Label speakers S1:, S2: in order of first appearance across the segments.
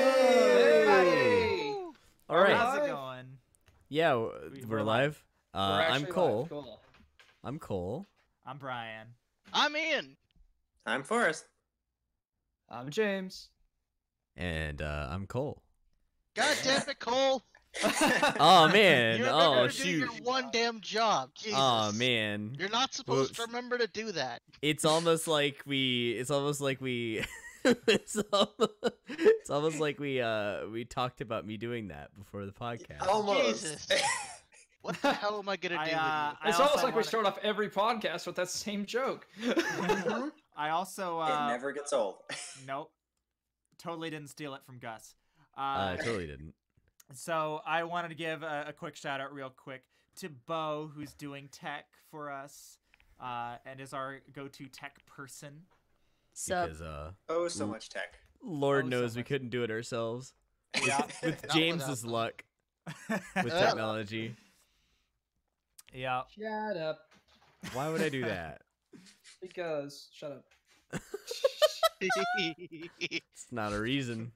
S1: Hey!
S2: All right.
S3: How's it going?
S2: Yeah, we're live. I'm Cole.
S1: Cool.
S2: I'm Cole.
S3: I'm Brian.
S4: I'm Ian.
S5: I'm Forrest.
S1: I'm James.
S2: And I'm Cole.
S4: God damn it, Cole.
S2: Oh man.
S4: You
S2: Oh
S4: remember to do
S2: shoot.
S4: your one damn job. Jesus.
S2: Oh man.
S4: You're not supposed to remember to do that.
S2: It's almost like we it's almost like we we talked about me doing that before the podcast.
S5: Almost.
S4: Jesus. What the hell am I gonna do with you?
S1: It's almost like we start off every podcast with that same joke.
S3: I also
S5: It never gets old.
S3: nope. Totally didn't steal it from Gus.
S2: I totally didn't.
S3: So I wanted to give a quick shout out real quick to Bo, who's doing tech for us, and is our go-to tech person.
S2: Because
S5: Oh, so much tech.
S2: Lord
S3: Oh,
S2: knows
S3: so
S2: we
S3: much.
S2: couldn't do it ourselves.
S3: Yeah.
S2: With
S4: Not
S2: James's
S4: without them.
S2: luck with technology.
S3: Yeah.
S1: Shut up.
S2: Why would I do that?
S1: Because shut up.
S2: It's not a reason.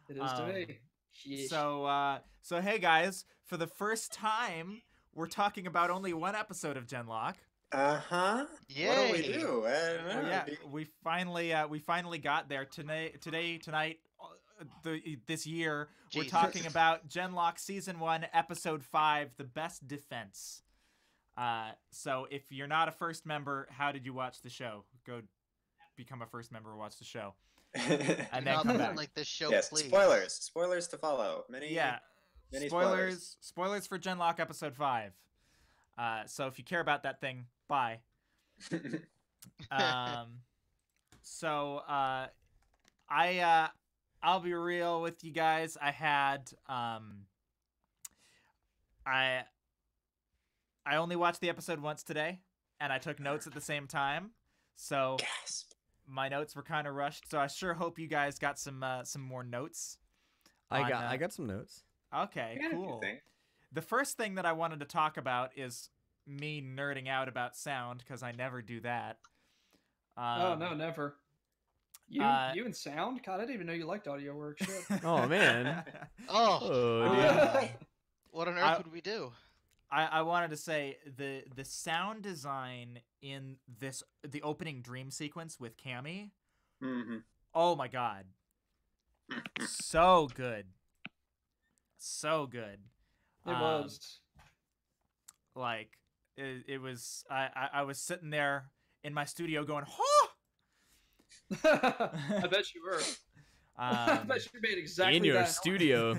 S1: It is to me. Sheesh.
S3: So hey guys, for the first time, we're talking about only one episode of Genlock.
S5: Uh-huh.
S4: Yay.
S5: What do we do? I don't know.
S3: Yeah, we finally got there tonight. This year, we're
S4: Jesus.
S3: talking about Genlock Season 1, Episode 5, The Best Defense. So if you're not a first member, how did you watch the show? Go become a first member, watch the show, and then
S4: Not
S3: come back.
S4: like this show,
S5: Yes,
S4: please.
S5: spoilers to follow. Many
S3: Spoilers for Genlock Episode 5. So if you care about that thing, bye. I'll be real with you guys. I had I only watched the episode once today, and I took notes at the same time. So
S5: Gasp.
S3: my notes were kind of rushed. So I sure hope you guys got some more notes.
S2: I got some notes.
S3: Okay,
S5: Yeah,
S3: cool.
S5: good thing.
S3: The first thing that I wanted to talk about is me nerding out about sound, because I never do that.
S1: Oh no, never. You
S3: uh,
S1: and sound? God, I didn't even know you liked audio work. Shit.
S2: Oh man.
S4: Oh,
S2: Oh dear.
S4: what on earth
S3: I-
S4: would we do?
S3: I wanted to say the sound design in the opening dream sequence with Cammy.
S5: Mm-hmm.
S3: Oh my god, so good, so good.
S1: It was.
S3: Like it was. I was sitting there in my studio going, "Huh."
S1: I bet you were. I bet you made exactly
S2: In your
S1: that.
S2: studio.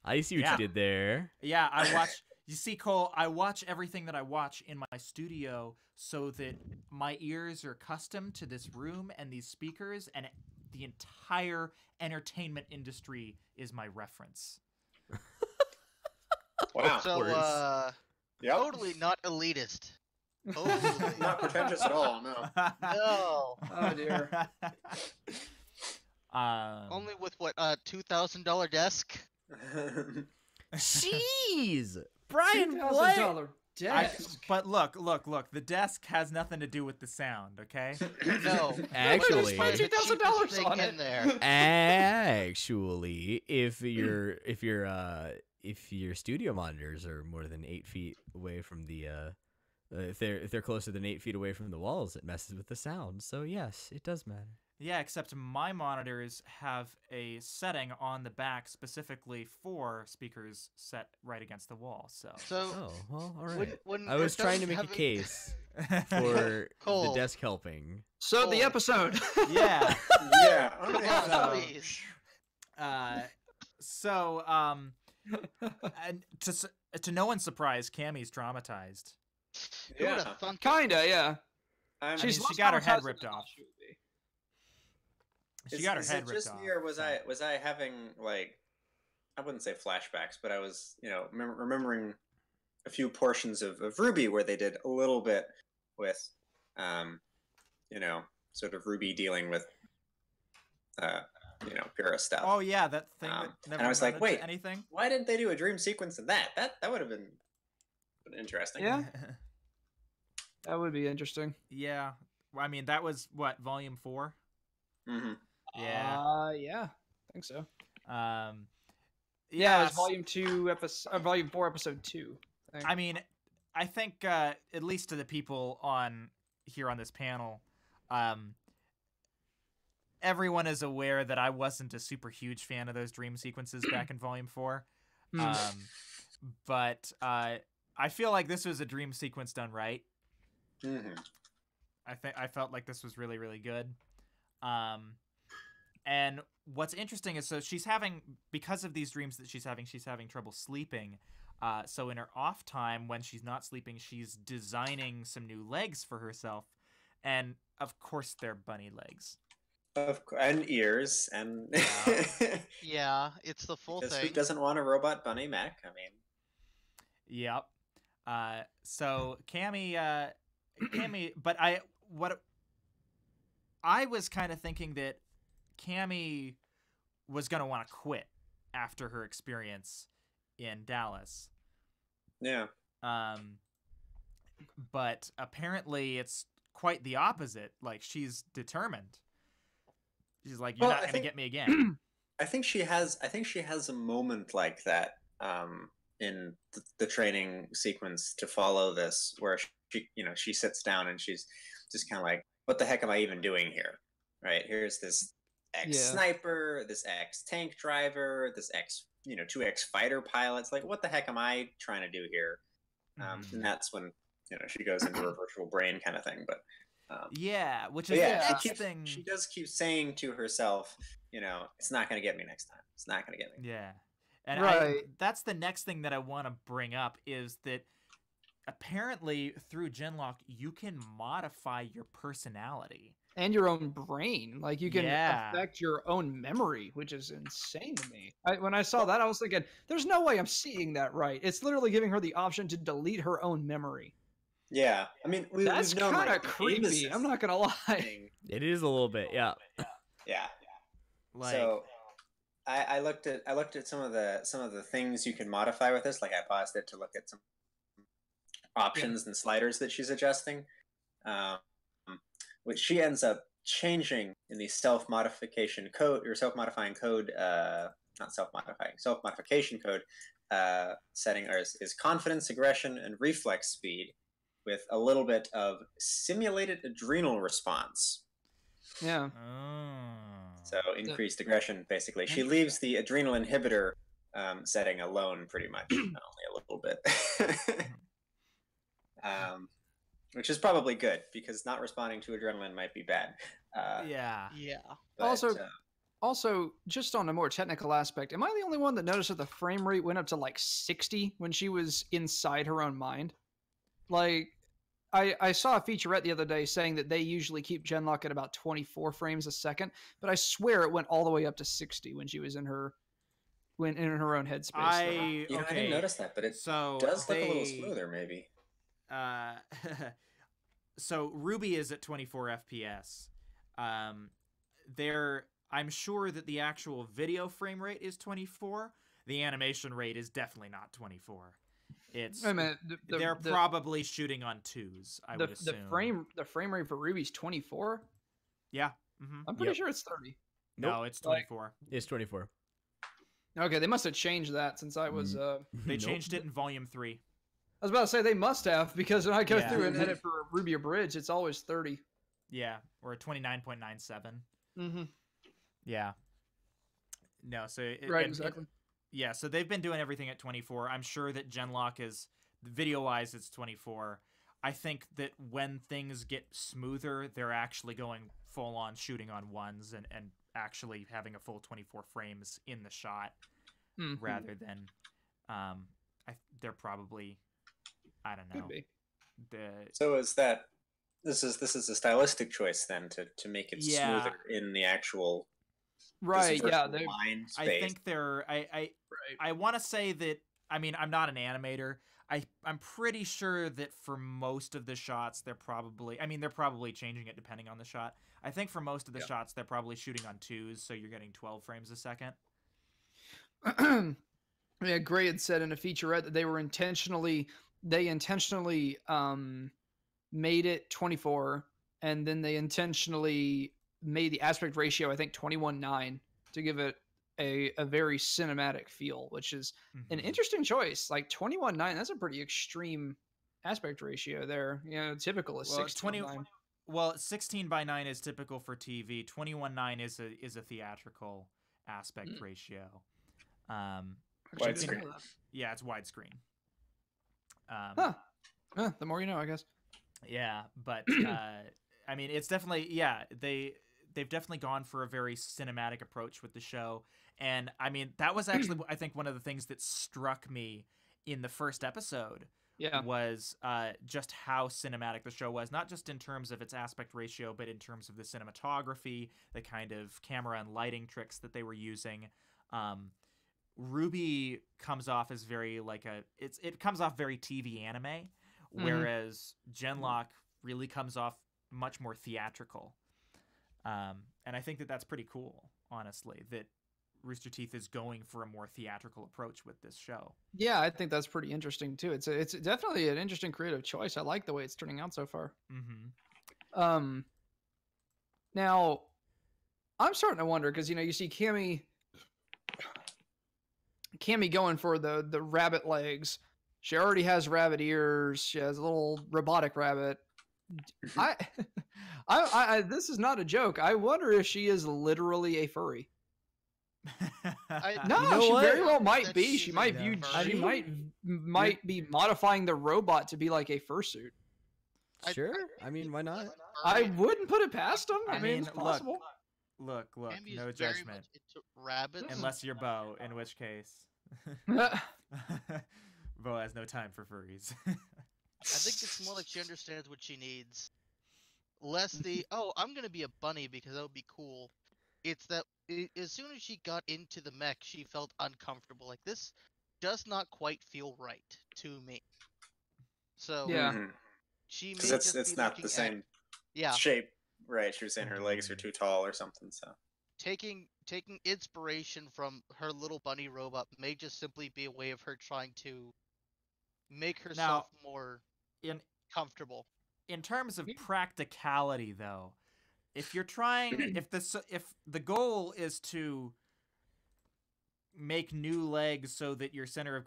S2: I see what
S3: Yeah.
S2: you did there.
S3: Yeah, I watch. You see, Cole, I watch everything that I watch in my studio so that my ears are accustomed to this room and these speakers, and the entire entertainment industry is my reference.
S5: Wow.
S4: So,
S5: Yep.
S4: totally not elitist. Totally
S5: Not pretentious at all, no.
S4: No.
S1: Oh dear.
S4: Only with what, $2,000 desk?
S2: Jeez, Brian, what?
S1: $2,000 desk.
S3: But look. The desk has nothing to do with the sound, okay?
S4: No.
S2: Actually,
S1: Why did you spend $2,000
S4: Thing
S1: on
S4: in
S1: it?
S4: there.
S2: actually, if your studio monitors are more than 8 feet away from the if they're closer than 8 feet away from the walls, it messes with the sound. So yes, it does matter.
S3: Yeah, except my monitors have a setting on the back specifically for speakers set right against the wall. So
S2: Oh well, all right.
S4: when
S2: I was
S4: it
S2: trying to
S4: doesn't
S2: make a
S4: have a-
S2: case for the
S4: Cole.
S2: desk helping.
S1: So the
S4: Oh.
S1: episode.
S3: yeah.
S5: Yeah.
S4: Come
S5: Okay.
S4: on,
S3: So-
S4: please.
S3: And to no one's surprise, Cammy's traumatized.
S4: Who would
S5: Yeah.
S4: have thunk it?
S1: Kinda, yeah.
S3: She's-
S1: less
S3: she got her head
S1: traumatized
S3: ripped
S1: than I
S3: off.
S1: thought she would be.
S3: She got her
S5: Is
S3: head
S5: it
S3: ripped
S5: just
S3: off.
S5: me, or was
S3: so-
S5: I having, like, I wouldn't say flashbacks, but I was, remembering a few portions of RWBY where they did a little bit with, sort of Ruby dealing with, Pyrrha stuff.
S3: Oh yeah, that thing that
S5: And
S3: never
S5: I was like,
S3: amounted to
S5: wait.
S3: anything.
S5: Why didn't they do a dream sequence in that? That would have been interesting.
S1: Yeah. That would be interesting.
S3: Yeah. Well, I mean, that was what, volume 4?
S5: Mm-hmm.
S3: Yeah.
S1: Yeah. think so.
S3: Yeah,
S1: Yeah, it was volume 4, episode 2.
S3: I mean, I think at least to the people on here on this panel, everyone is aware that I wasn't a super huge fan of those dream sequences back in volume 4. But I feel like this was a dream sequence done right.
S5: Mm-hmm.
S3: I felt like this was really, really good. And what's interesting is, so because of these dreams that she's having trouble sleeping. So in her off time, when she's not sleeping, she's designing some new legs for herself. And of course, they're bunny legs.
S5: And ears, and
S4: Yeah, it's the full
S5: because
S4: thing.
S5: who doesn't want a robot bunny mech? I mean,
S3: Yep. So Cammy, but I was kind of thinking that Cammy was gonna want to quit after her experience in Dallas.
S5: yeah.
S3: But apparently it's quite the opposite. Like, she's determined. She's like, you're
S5: Well,
S3: not
S5: I
S3: gonna
S5: think-
S3: get me again.
S5: I think she has a moment like that in the training sequence to follow this, where she sits down and she's just kind of like, what the heck am I even doing here? Right? Here's this ex-sniper, this ex-tank driver, this two ex-fighter pilots. Like, what the heck am I trying to do here? And that's when she goes into her virtual brain kind of thing. But
S3: Yeah, which is
S5: but
S3: the
S5: yeah,
S3: next thing.
S5: she does keep saying to herself, it's not going to get me next time. It's not going to get me.
S3: Yeah. And
S1: Right.
S3: that's the next thing that I want to bring up, is that apparently through Genlock, you can modify your personality.
S1: And your own brain. Like, you can
S3: Yeah.
S1: affect your own memory, which is insane to me. When I saw that, I was thinking, there's no way I'm seeing that right. It's literally giving her the option to delete her own memory.
S5: Yeah, I mean,
S1: That's
S5: we've known,
S1: kind of
S5: like,
S1: creepy.
S5: Nemesis
S1: I'm not gonna lie.
S5: thing.
S2: It is a little bit, yeah.
S5: Yeah.
S3: Like,
S5: So I looked at some of the things you can modify with this. Like, I paused it to look at some options and sliders that she's adjusting, which she ends up changing in the self-modification code, or self-modifying code, not self-modifying, self-modification code setting is confidence, aggression, and reflex speed, with a little bit of simulated adrenal response.
S1: Yeah.
S5: So increased aggression, basically. She leaves the adrenal inhibitor setting alone, pretty much, only a little bit. Which is probably good, because not responding to adrenaline might be bad.
S3: yeah.
S4: Yeah.
S5: But,
S1: Also, just on a more technical aspect, am I the only one that noticed that the frame rate went up to like 60 when she was inside her own mind? Like, I saw a featurette the other day saying that they usually keep Genlock at about 24 frames a second, but I swear it went all the way up to 60 when she was in her own headspace.
S5: I didn't notice that, but it
S3: So
S5: does look a little smoother, maybe.
S3: So RWBY is at 24 FPS. I'm sure that the actual video frame rate is 24. The animation rate is definitely not 24. It's
S1: I mean,
S3: they're probably shooting on 2s, I would assume.
S1: The frame rate for Ruby's 24.
S3: Yeah. Mm-hmm.
S1: I'm pretty sure it's 30.
S3: No, it's 24.
S2: It's 24.
S1: Okay, they must have changed that since I was.
S3: They changed it in Volume 3.
S1: I was about to say they must have, because when I go
S3: Yeah.
S1: through and edit for Ruby Bridge, it's always 30.
S3: Yeah, or 29.97.
S1: Mm-hmm.
S3: Yeah. No, so
S1: Right, exactly.
S3: yeah, so they've been doing everything at 24. I'm sure that Genlock is, video-wise, it's 24. I think that when things get smoother, they're actually going full-on shooting on 1s and actually having a full 24 frames in the shot, rather than, they're probably, I don't know.
S1: Could be.
S5: So this is a stylistic choice then to make it smoother in the actual
S1: Right, yeah.
S5: mind space.
S3: I think I want to say that, I mean, I'm not an animator. I'm pretty sure that for most of the shots, they're probably changing it depending on the shot. I think for most of the shots, they're probably shooting on 2s, so you're getting 12 frames a second.
S1: Yeah, Gray had said in a featurette that they intentionally made it 24, and then they intentionally made the aspect ratio, I think, 21:9 to give it a very cinematic feel, which is an interesting choice. Like 21:9, that's a pretty extreme aspect ratio there. You know, typical is 16:9.
S3: Well, 16:9 is typical for TV. 21:9 is a theatrical aspect ratio.
S5: Widescreen.
S3: Yeah, it's widescreen.
S1: The more you know, I guess.
S3: Yeah, but I mean, it's definitely they've definitely gone for a very cinematic approach with the show, and I mean that was actually I think one of the things that struck me in the first episode.
S1: Yeah.
S3: Was just how cinematic the show was, not just in terms of its aspect ratio, but in terms of the cinematography, the kind of camera and lighting tricks that they were using. RWBY comes off as very it comes off very TV anime, whereas Genlock really comes off much more theatrical. And I think that that's pretty cool, honestly, that Rooster Teeth is going for a more theatrical approach with this show.
S1: Yeah, I think that's pretty interesting too. It's definitely an interesting creative choice. I like the way it's turning out so far. Now I'm starting to wonder because you see Cammy going for the rabbit legs. She already has rabbit ears. She has a little robotic rabbit. I this is not a joke. I wonder if she is literally a furry. No, she very well might be. She might view. She might be modifying the robot to be like a fursuit.
S2: Sure. I mean, why not?
S1: I wouldn't put it past them. I mean, it's
S3: look,
S1: possible.
S3: Look.
S4: Cammy
S3: No
S4: is very
S3: judgment.
S4: much into rabbits.
S3: Unless you're Bo, in which case, Bo has no time for furries.
S4: I think it's more like she understands what she needs. Less the, oh, I'm gonna be a bunny because that would be cool. It's that as soon as she got into the mech, she felt uncomfortable. Like, this does not quite feel right to me. So
S1: Yeah.
S4: she may
S5: Because
S4: just
S5: it's
S4: be
S5: not
S4: looking
S5: the same
S4: at,
S5: shape, right? She was saying her legs are too tall or something. So
S4: taking inspiration from her little bunny robot may just simply be a way of her trying to make herself more comfortable.
S3: In terms of practicality, though, if you're trying, if the goal is to make new legs so that your center of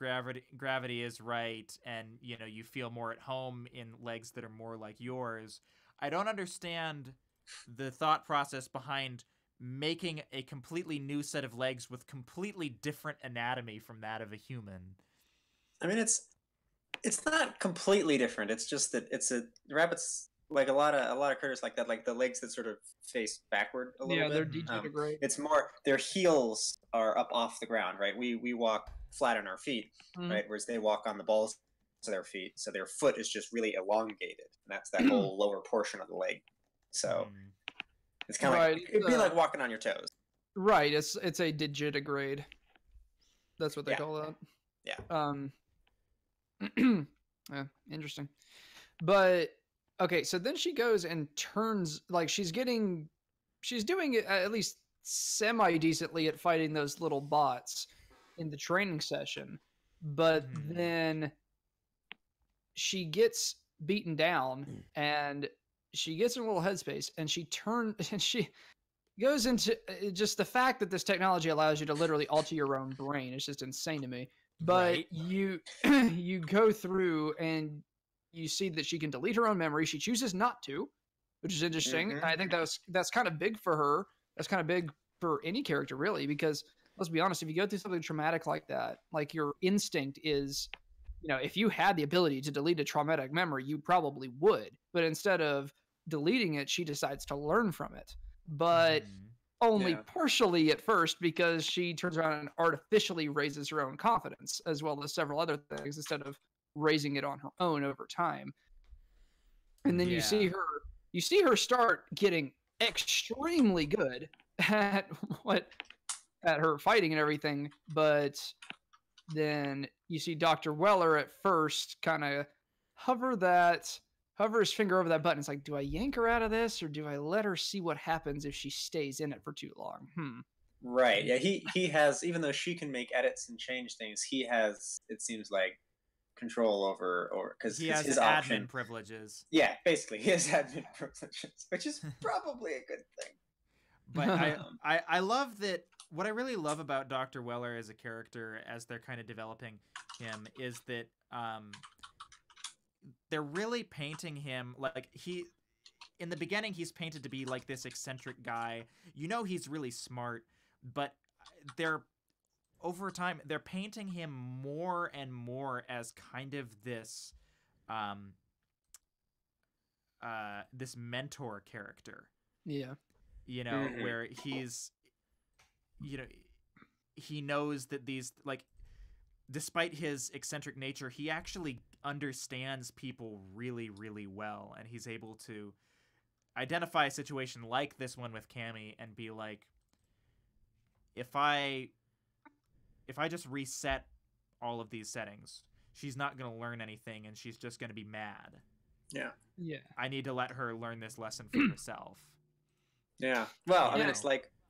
S3: gravity is right, and you feel more at home in legs that are more like yours, I don't understand the thought process behind making a completely new set of legs with completely different anatomy from that of a human.
S5: I mean, it's not completely different. It's just that rabbits, like a lot of critters like that, like the legs that sort of face backward a little bit.
S1: They're degenerate.
S5: It's more their heels are up off the ground, right? We walk flat on our feet, right? Whereas they walk on the balls of their feet, so their foot is just really elongated, and that's that whole lower portion of the leg. So it's kind of like it'd be like walking on your toes.
S1: Right. It's a digitigrade. That's what they call that.
S5: Yeah.
S1: Yeah, interesting. But okay, so then she goes and turns, like she's doing it at least semi decently at fighting those little bots in the training session, but then she gets beaten down and she gets in a little headspace and she goes into just the fact that this technology allows you to literally alter your own brain. It's just insane to me. But you go through and you see that she can delete her own memory. She chooses not to, which is interesting. I think that's kind of big for her. That's kind of big for any character, really, because let's be honest, if you go through something traumatic like that, like your instinct is, if you had the ability to delete a traumatic memory, you probably would. But instead of deleting it, she decides to learn from it. But only partially at first, because she turns around and artificially raises her own confidence, as well as several other things, instead of raising it on her own over time. And then you see her start getting extremely good at her fighting and everything, but then you see Dr. Weller at first kind of hover his finger over that button. It's like, do I yank her out of this, or do I let her see what happens if she stays in it for too long?
S5: Right. Yeah. He has, even though she can make edits and change things, he has, it seems like, control over, or because
S3: he has
S5: his
S3: admin
S5: option
S3: privileges.
S5: Yeah, basically, he has admin privileges, which is probably a good thing.
S3: But I love that. What I really love about Dr. Weller as a character, as they're kind of developing him, is that they're really painting him like in the beginning he's painted to be like this eccentric guy. You know, he's really smart, but they're over time they're painting him more and more as kind of this this mentor character.
S1: Yeah.
S3: You know, where he's, you know, he knows that these, like, despite his eccentric nature, he actually understands people really, really well, and he's able to identify a situation like this one with Cammy and be like, if I just reset all of these settings, she's not going to learn anything, and she's just going to be mad.
S5: Yeah.
S1: Yeah.
S3: I need to let her learn this lesson for herself.
S5: Yeah. Well, I mean,
S1: Yeah.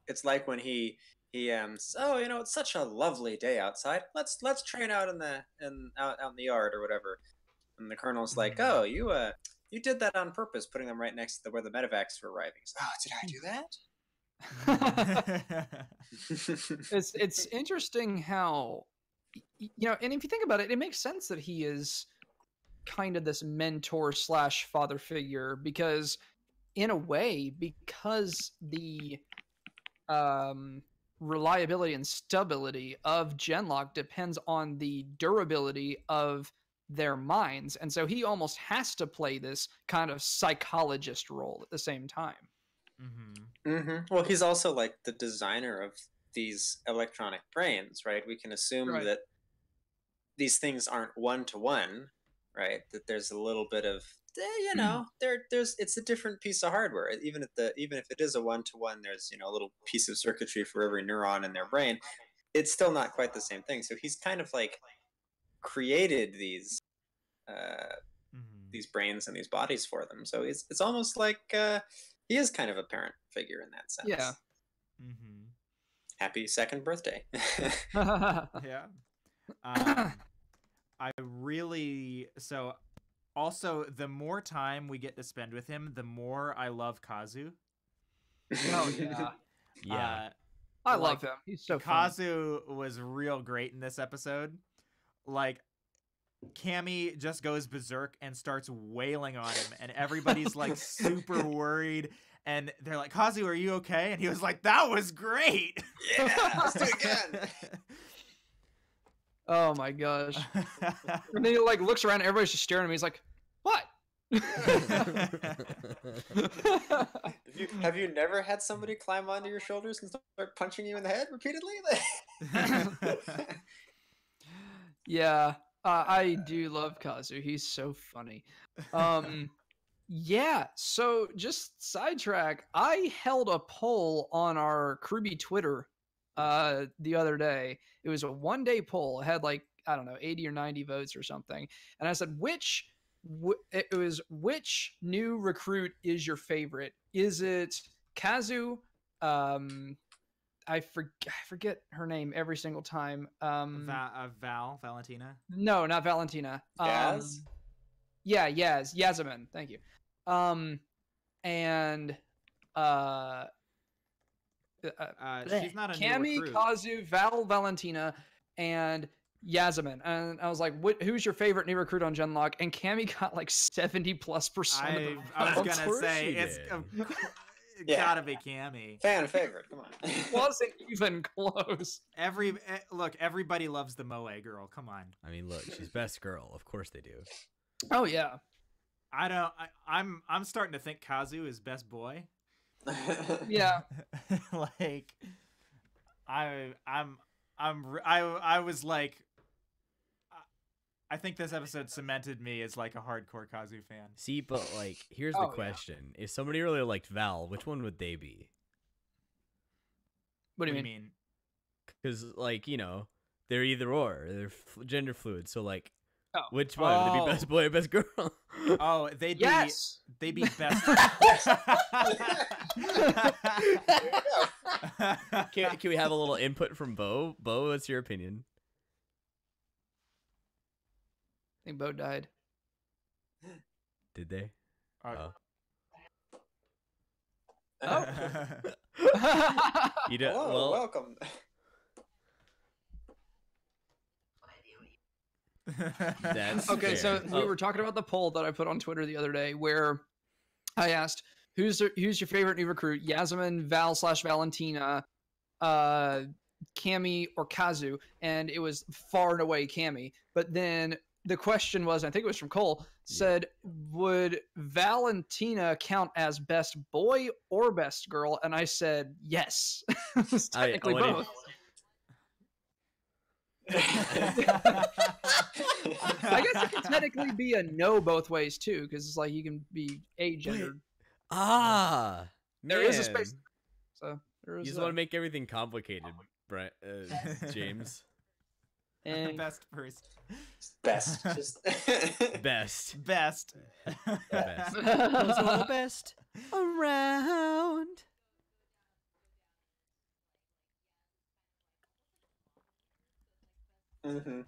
S5: it's like when he oh, you know, it's such a lovely day outside. Let's train out in the out in the yard or whatever. And the colonel's like, oh, you did that on purpose, putting them right next to where the medevacs were arriving. He's, oh, did I do that?
S1: It's interesting how, you know, and if you think about it, it makes sense that he is kind of this mentor / father figure, because in a way, because the reliability and stability of Genlock depends on the durability of their minds, and so he almost has to play this kind of psychologist role at the same time.
S5: Well, he's also like the designer of these electronic brains, right? We can assume that these things aren't one-to-one, right? That there's a little bit of, you know, there's it's a different piece of hardware. Even if it is a one-to-one, there's, you know, a little piece of circuitry for every neuron in their brain. It's still not quite the same thing. So he's kind of like created these brains and these bodies for them. So it's almost like he is kind of a parent figure in that sense.
S1: Yeah.
S5: Happy second birthday.
S3: Yeah. I really, so also the more time we get to spend with him, the more I love Kazu.
S1: Oh yeah.
S2: Yeah.
S1: I love him. He's so funny.
S3: Kazu was real great in this episode. Like, Cammy just goes berserk and starts wailing on him, and everybody's like super worried, and they're like, Kazu, are you okay? And he was like, that was great.
S5: Yeah, let's do it again.
S1: Oh my gosh. And then he like looks around, everybody's just staring at me. He's like, what?
S5: Have you never had somebody climb onto your shoulders and start punching you in the head repeatedly?
S1: Yeah, I do love Kazu. He's so funny. Yeah, so just sidetrack. I held a poll on our KRWBY Twitter the other day. It was a one-day poll. It had like, I don't know, 80 or 90 votes or something. And I said, which new recruit is your favorite? Is it Kazu? I forget her name every single time.
S3: Valentina?
S1: No, not Valentina.
S5: Yaz?
S1: Yeah, Yasmin. Thank you. And
S3: she's not a
S1: Cammy,
S3: new recruit.
S1: Kazu, Valentina, and Yasmin. And I was like, who's your favorite new recruit on Genlock? And Cammy got like 70+% of the
S3: I was
S2: Of
S3: gonna
S2: course
S3: say
S2: she
S3: it's
S2: did.
S3: gotta be Cammy.
S5: Fan favorite, come on.
S1: wasn't even close.
S3: Everybody loves the Moe girl. Come on.
S2: I mean, look, she's best girl. Of course they do.
S1: Oh yeah.
S3: I'm starting to think Kazu is best boy.
S1: Yeah.
S3: Like, I was like, I think this episode cemented me as like a hardcore Kazu fan.
S2: See, but like, here's the question: if somebody really liked Val, which one would they be?
S1: What do you mean?
S2: Because, like, you know, they're either or. They're gender fluid. So, like,
S1: Oh.
S2: which one? Would they be best boy or best girl?
S3: Oh, they'd
S1: Yes.
S3: be best.
S2: Can we have a little input from Bo? Bo, what's your opinion?
S1: I think Bo died.
S2: Did they?
S3: Oh.
S1: Oh.
S2: You don't.
S5: Hello,
S2: Well,
S5: welcome.
S2: that's
S1: Okay, so
S2: fair.
S1: we
S2: Oh,
S1: were talking about the poll that I put on Twitter the other day, where I asked who's your favorite new recruit, Yasmin, Val/Valentina, Cammy, or Kazu, and it was far and away Cammy. But then the question was, I think it was from Cole, said, would Valentina count as best boy or best girl? And I said yes. It was technically
S2: wanted-
S1: both. I guess it could technically be a no both ways too, because it's like you can be agendered.
S2: Ah,
S1: There is a
S2: man.
S1: space. So there
S2: You
S1: is
S2: just want to make everything complicated, Brett, James.
S1: and
S3: Best person.
S5: Best. Just
S2: Best.
S3: Best.
S2: Best. Those are the best around.
S5: hmm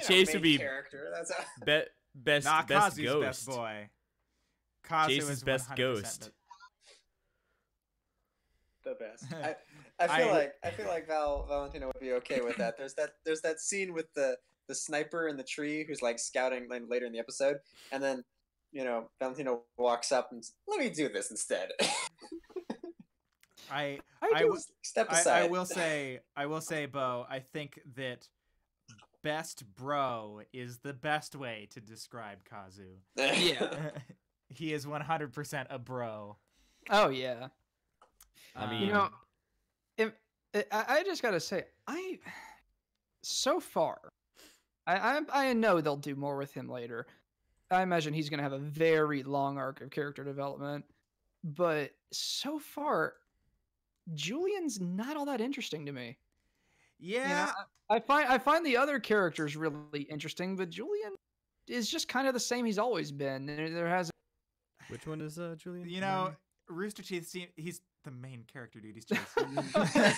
S2: Chase would be
S5: character. That's
S2: best
S3: Nah,
S2: best
S3: Kazu's
S2: ghost.
S3: best boy. Kazu
S2: Chase's
S3: is
S2: best
S3: 100%
S2: ghost.
S5: the best. I feel like Valentina would be okay with that. There's that scene with the sniper in the tree who's like scouting later in the episode, and then Valentina walks up and let me do this instead.
S3: I
S5: Step aside.
S3: I will say, Bo, I think that best bro is the best way to describe Kazu.
S1: yeah.
S3: He is 100% a bro.
S1: Oh yeah.
S2: I mean,
S1: You know, I just gotta say, so far, I know they'll do more with him later. I imagine he's gonna have a very long arc of character development, but so far, Julian's not all that interesting to me.
S3: Yeah.
S1: I find the other characters really interesting, but Julian is just kind of the same he's always been. There has
S2: which one is Julian?
S3: You know, Rooster Teeth, he's the main character, dude. He's Chase.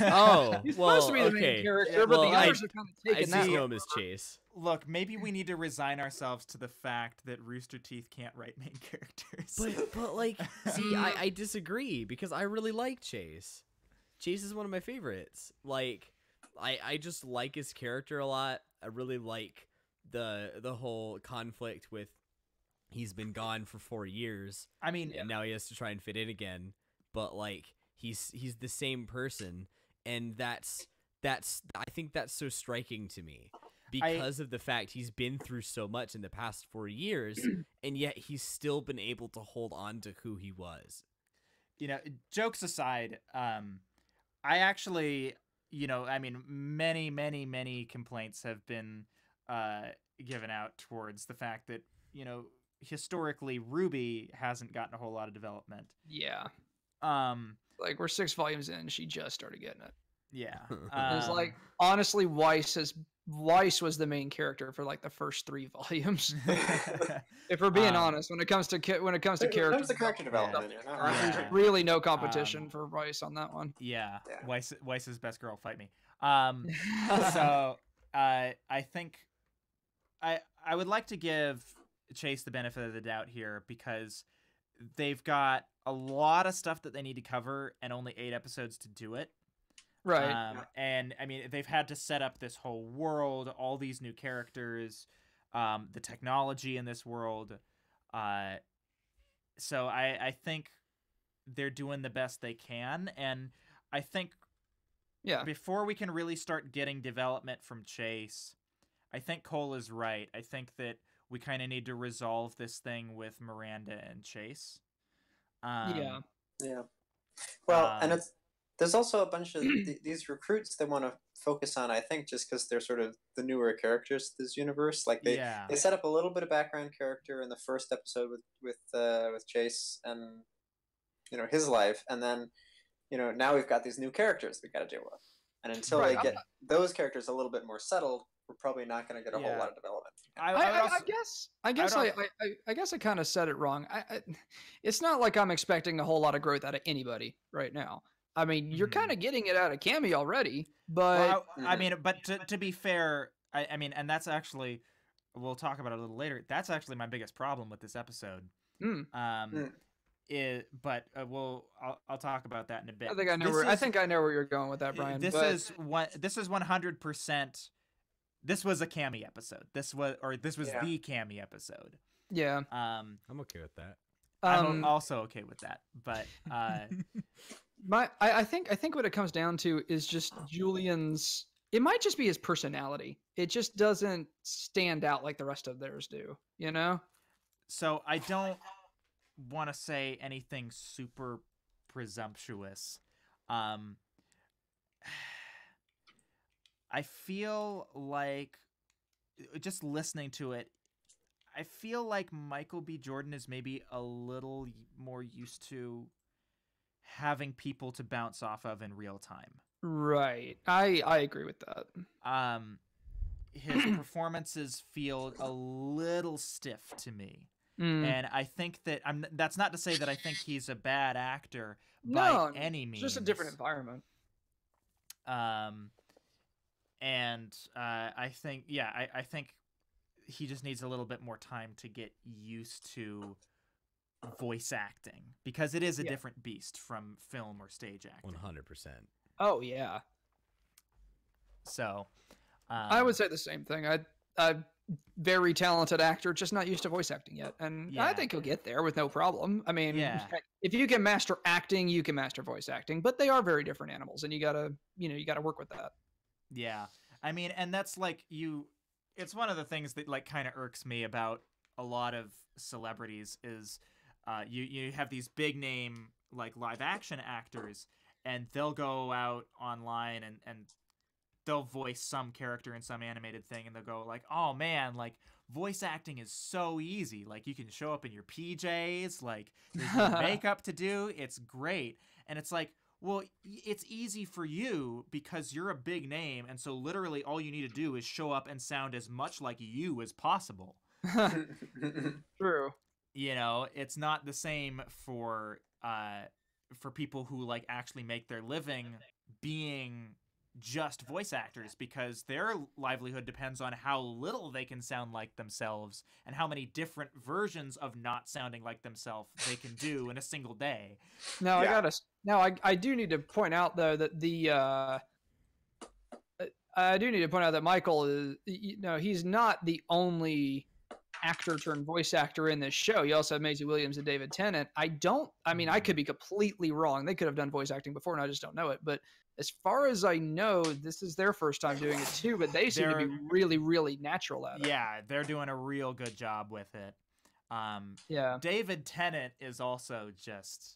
S2: Oh,
S1: he's
S2: well,
S1: supposed to be the
S2: okay.
S1: main character,
S3: Yeah,
S1: but
S2: well,
S1: the others have kind of
S2: I
S1: taken
S2: just
S1: that.
S2: know him as Chase.
S3: Look, maybe we need to resign ourselves to the fact that Rooster Teeth can't write main characters.
S2: But like, see, I disagree because I really like Chase. Chase is one of my favorites. Like, I just like his character a lot. I really like the whole conflict with he's been gone for 4 years.
S3: I mean,
S2: And now he has to try and fit in again. But like, he's the same person, and that's I think that's so striking to me because of the fact he's been through so much in the past 4 years, and yet he's still been able to hold on to who he was.
S3: Jokes aside, I actually, I mean, many complaints have been given out towards the fact that, historically RWBY hasn't gotten a whole lot of development.
S1: Yeah.
S3: Um,
S1: Like we're 6 volumes in, she just started getting it.
S3: yeah.
S1: It's like honestly, Weiss was the main character for like the first 3 volumes. If we're being honest, when it comes to character
S5: development, you're not
S3: Yeah.
S1: there's really no competition for Weiss on that one.
S3: Yeah.
S5: Yeah.
S3: Weiss's best girl, fight me. So I think I would like to give Chase the benefit of the doubt here because they've got a lot of stuff that they need to cover and only 8 episodes to do it.
S1: Right.
S3: And I mean, they've had to set up this whole world, all these new characters, the technology in this world. So I think they're doing the best they can. And I think
S1: Yeah.
S3: before we can really start getting development from Chase, I think Cole is right. I think that we kind of need to resolve this thing with Miranda and Chase.
S1: Yeah.
S5: Yeah. Well, and there's also a bunch of these recruits they want to focus on, I think, just because they're sort of the newer characters to this universe. Like they set up a little bit of background character in the first episode with Chase and his life, and then now we've got these new characters we got to deal with, and until they get those characters a little bit more settled, we're probably not going to get a whole lot of development.
S1: I guess I kind of said it wrong. It's not like I'm expecting a whole lot of growth out of anybody right now. I mean, you're
S3: Mhm.
S1: kind of getting it out of Cammy already, but
S3: Well, I mean, but to be fair, I mean, and that's actually, we'll talk about it a little later. That's actually my biggest problem with this episode.
S1: mm,
S3: Um, but I'll talk about that in a bit.
S1: I think I know I think I know where you're going with that, Brian.
S3: This
S1: but
S3: is 100%. This was a Cammy episode. This was the Cammy episode.
S1: yeah.
S3: Um,
S2: I'm okay with that.
S3: I'm also okay with that. But
S1: I think what it comes down to is just Julian's. It might just be his personality. It just doesn't stand out like the rest of theirs do. You know.
S3: so I don't want to say anything super presumptuous. I feel like just listening to it, I feel like Michael B. Jordan is maybe a little more used to having people to bounce off of in real time.
S1: Right. I agree with that.
S3: His performances feel a little stiff to me. And I think that that's not to say that I think he's a bad actor by any means.
S1: Just a different environment.
S3: And I think, I think he just needs a little bit more time to get used to voice acting, because it is a different beast from film or stage acting.
S2: 100%.
S1: Oh yeah.
S3: So
S1: I would say the same thing. I very talented actor, just not used to voice acting yet, and I think he'll get there with no problem. I mean, if you can master acting, you can master voice acting, but they are very different animals, and you gotta work with that.
S3: Yeah, I mean, and that's like it's one of the things that like kind of irks me about a lot of celebrities is you have these big name like live action actors, and they'll go out online and they'll voice some character in some animated thing, and they'll go like, oh man, like voice acting is so easy, like you can show up in your PJs, like there's no makeup to do, it's great. And it's like, well, it's easy for you because you're a big name, and so literally all you need to do is show up and sound as much like you as possible.
S1: True.
S3: You know, it's not the same for people who like actually make their living being just voice actors, because their livelihood depends on how little they can sound like themselves and how many different versions of not sounding like themselves they can do in a single day.
S1: Now I do need to point out though that I do need to point out that Michael is, he's not the only actor turned voice actor in this show. You also have Maisie Williams and David Tennant. I could be completely wrong. They could have done voice acting before and I just don't know it. But as far as I know, this is their first time doing it too, but they seem to be really, really natural at it.
S3: Yeah, they're doing a real good job with it. David Tennant is also just...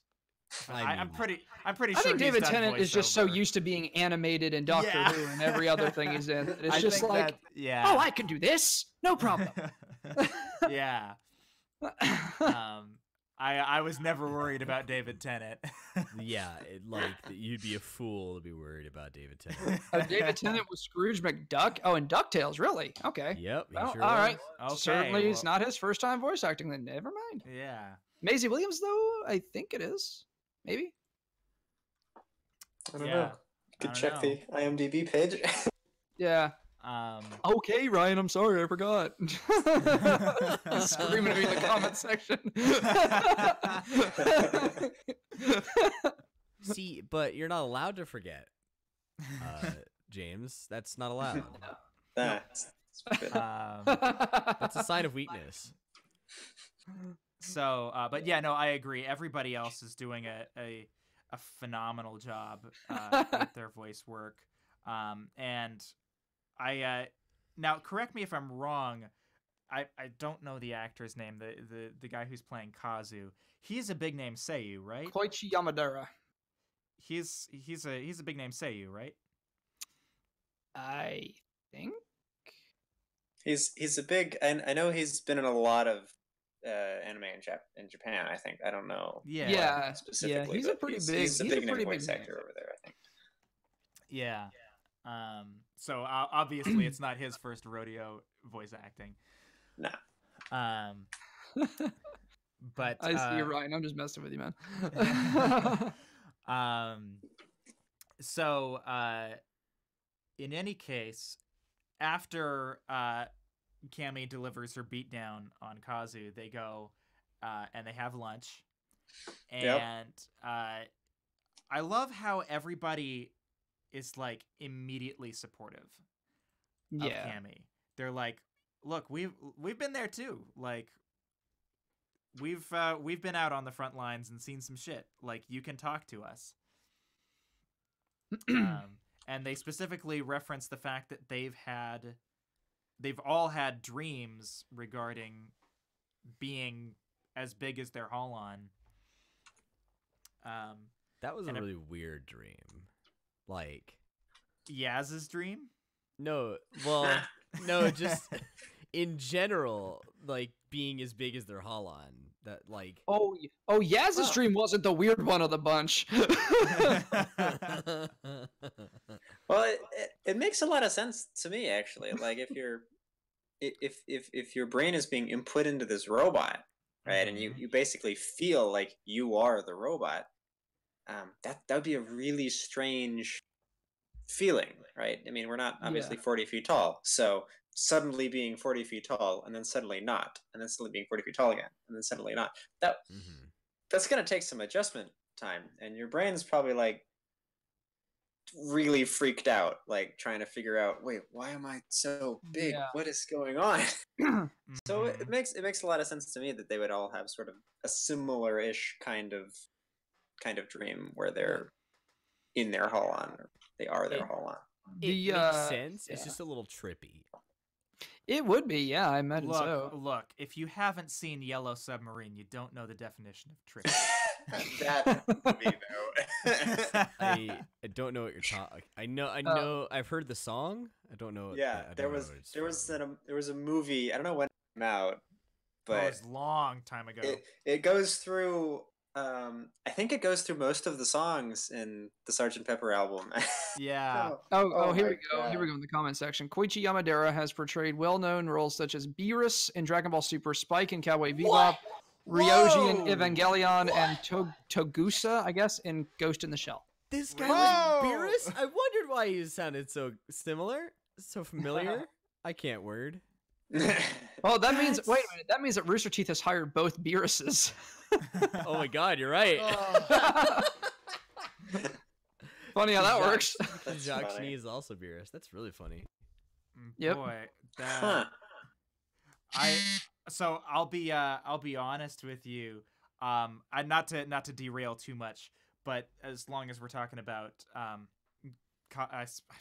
S3: I'm pretty sure.
S1: I think David Tennant is just so used to being animated in Doctor Who and every other thing he's in. It's just like, oh, I can do this, no problem.
S3: Yeah. I was never worried about David Tennant.
S2: Yeah, you'd be a fool to be worried about David Tennant.
S1: David Tennant was Scrooge McDuck. Oh, and DuckTales, really? Okay.
S2: Yep.
S1: Well,
S2: sure
S1: all right.
S3: Okay,
S1: Certainly, it's not his first time voice acting. Then never mind.
S3: Yeah.
S1: Maisie Williams, though, I think it is. Maybe.
S5: I don't know. Could check the IMDb page.
S1: Yeah. Okay, Ryan, I'm sorry, I forgot. Screaming at me in the comment section.
S2: See, but you're not allowed to forget, James. That's not allowed.
S5: That's
S2: a sign of weakness.
S3: So, but yeah, no, I agree. Everybody else is doing a phenomenal job with their voice work. And I now correct me if I'm wrong. I don't know the actor's name. The guy who's playing Kazu. He's a big name Seiyu, right?
S1: Koichi Yamadera.
S3: He's a big name Seiyu, right?
S1: I think
S5: he's a big. I know he's been in a lot of anime in Japan. I think I don't know.
S3: Yeah.
S5: Specifically,
S1: he's a pretty big.
S5: He's a big name voice
S1: name.
S5: actor over there. I think.
S3: Yeah. So obviously it's not his first rodeo voice acting.
S5: Nah.
S3: But
S1: I see you, Ryan. I'm just messing with you, man.
S3: So, in any case, after Cammy delivers her beatdown on Kazu, they go and they have lunch. And I love how everybody is like immediately supportive of Cammy. They're like, "Look, we've been there too. Like, we've been out on the front lines and seen some shit. Like, you can talk to us." And they specifically reference the fact that they've all had dreams regarding being as big as their Holon.
S2: That was a really weird dream. Like
S3: Yaz's dream?
S2: No, well, no, just in general, like being as big as their Holon. That like
S1: Yaz's dream wasn't the weird one of the bunch.
S5: Well, it makes a lot of sense to me, actually. Like if your brain is being input into this robot, right, and you basically feel like you are the robot, that would be a really strange feeling, right? I mean, we're not obviously 40 feet tall, so suddenly being 40 feet tall and then suddenly not, and then suddenly being 40 feet tall again and then suddenly not, that's going to take some adjustment time, and your brain's probably like really freaked out, like trying to figure out, wait, why am I so big? What is going on? So it makes a lot of sense to me that they would all have sort of a similar-ish kind of dream where they're in their Holon, or they are their Holon.
S2: It makes sense. It's just a little trippy.
S1: It would be, yeah, I imagine so.
S3: Look, if you haven't seen Yellow Submarine, you don't know the definition of trippy.
S5: That would be though.
S2: I don't know what you're talking. I know. I've heard the song. I don't know.
S5: There was a movie. I don't know when it came out, but
S3: it was a long time ago.
S5: It goes through. I think it goes through most of the songs in the Sgt. Pepper album.
S3: Yeah.
S1: Here we go. Here we go in the comment section. Koichi Yamadera has portrayed well-known roles such as Beerus in Dragon Ball Super, Spike in Cowboy Bebop, Ryoji in Evangelion, and Togusa, I guess, in Ghost in the Shell.
S2: This guy was Beerus? I wondered why he sounded so similar, so familiar. I can't word.
S1: Oh, that means wait a minute. That means that Rooster Teeth has hired both Beeruses.
S2: Oh my God, you're right.
S1: Funny how that works.
S2: Jacques Schnee is also Beerus. That's really funny.
S1: Yep.
S3: Boy, so I'll be honest with you. Not to derail too much, but as long as we're talking about I'm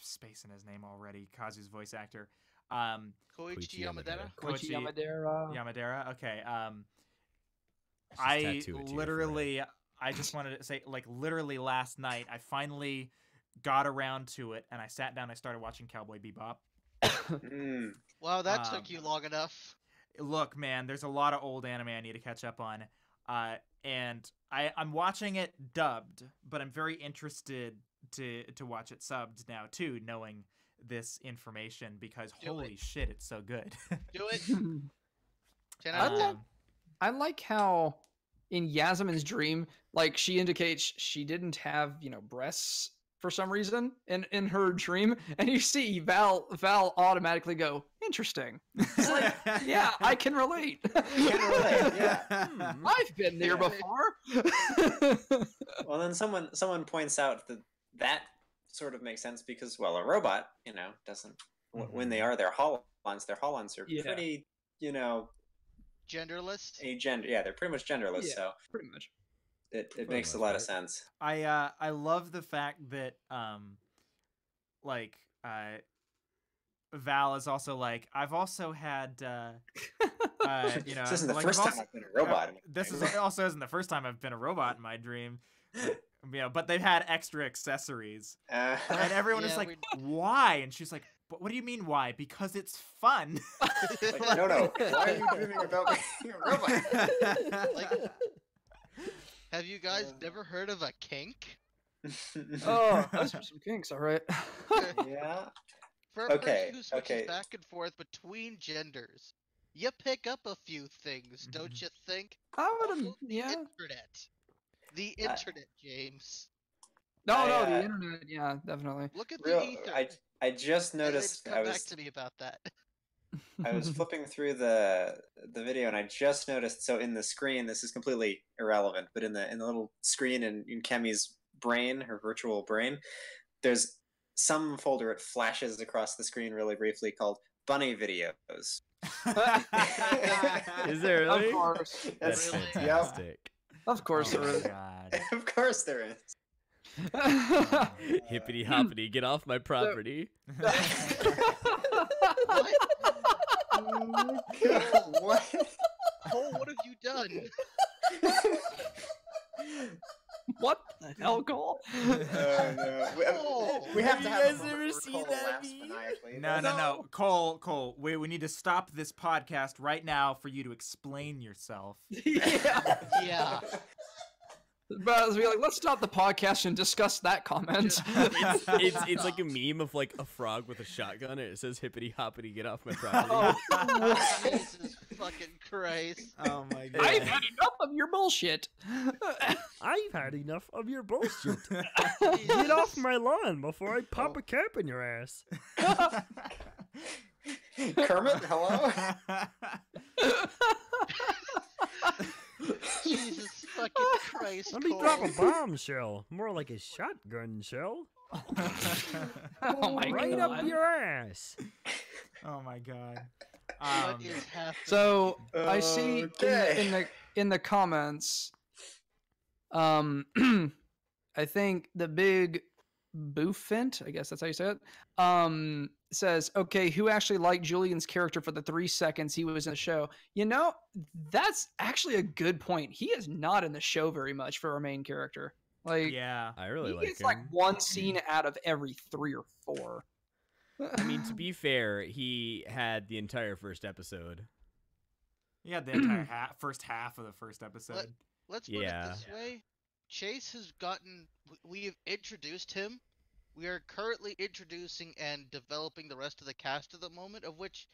S3: spacing his name already. Kazu's voice actor.
S4: Koichi Yamadera.
S1: Koichi Yamadera.
S3: Yamadera. Okay. I just wanted to say, like, literally last night, I finally got around to it, and I sat down. I started watching Cowboy Bebop.
S4: Wow, that took you long enough.
S3: Look, man, there's a lot of old anime I need to catch up on, and I'm watching it dubbed, but I'm very interested to watch it subbed now too, knowing this information, because holy shit, it's so good.
S4: Do it. 10 out of 10.
S1: I like how in Yasmin's dream, like, she indicates she didn't have, breasts for some reason in her dream, and you see Val automatically go, interesting. It's like, yeah, I can relate.
S5: Yeah.
S1: I've been there before.
S5: Well, then someone points out that sort of makes sense because, well, a robot, doesn't when they are their holons are pretty,
S4: genderless.
S5: They're pretty much genderless.
S1: Yeah,
S5: so
S1: pretty much.
S5: It makes a lot of sense.
S3: I love the fact that Val is also like, I've also had
S5: this isn't the first time I've been a robot.
S3: Also isn't the first time I've been a robot in my dream. But they've had extra accessories, and everyone is like, why? And she's like, but what do you mean why? Because it's fun.
S5: Like, no. Why are you dreaming about being a robot?
S4: Have you guys never heard of a kink?
S1: Oh, those are some kinks, all right.
S5: Yeah.
S4: For a person who switches back and forth between genders, you pick up a few things, don't you think?
S1: I would have,
S4: The internet, James.
S1: No, no, the internet. Yeah, definitely.
S4: Look at the ether.
S5: I just
S4: and then
S5: noticed.
S4: come back to me about that.
S5: I was flipping through the video, and I just noticed. So in the screen, this is completely irrelevant, but in the little screen in Kemi's brain, her virtual brain, there's some folder. It flashes across the screen really briefly called Bunny Videos.
S2: Is there really?
S1: Of course.
S2: That's
S4: Really?
S2: fantastic.
S1: Of course there is.
S3: God.
S5: Of course there is.
S2: Hippity hoppity, get off my property.
S4: What?
S5: What?
S4: Oh, what have you done?
S1: What the hell, Cole?
S5: No. We have
S2: Have
S5: to
S2: you
S5: have
S2: guys
S5: a moment
S2: ever
S5: where
S2: seen
S5: Cole
S2: that
S5: laughs
S2: meme?
S5: maniacally.
S3: No. Cole, we need to stop this podcast right now for you to explain yourself.
S1: Yeah.
S4: Yeah.
S1: But be like, let's stop the podcast and discuss that comment.
S2: It's like a meme of like a frog with a shotgun and it says hippity hoppity, get off my property.
S4: Jesus fucking Christ.
S3: Oh my God.
S1: I've had enough of your bullshit.
S6: I've had enough of your bullshit.
S4: Jesus.
S6: Get off my lawn before I pop a cap in your ass.
S5: Kermit, hello?
S4: Jesus fucking Christ.
S6: Let me
S4: Cole.
S6: drop a bombshell. More like a shotgun shell.
S1: Oh my
S6: Right
S1: god.
S6: up your ass.
S3: Oh my God.
S4: What is happening?
S1: So I see
S5: Okay.
S1: in the comments, I think the big Boofint, I guess that's how you say it, says, okay, who actually liked Julian's character for the 3 seconds he was in the show? You know, that's actually a good point. He is not in the show very much for our main character. Like,
S3: Yeah.
S2: I really
S1: he
S2: like
S1: gets
S2: him.
S1: like one scene out of every 3 or 4.
S2: I mean, to be fair, he had the entire first episode.
S3: Yeah, the entire first half of the first episode.
S4: Let's put
S2: Yeah.
S4: it this way. Chase has gotten... We've introduced him. We are currently introducing and developing the rest of the cast at the moment, of which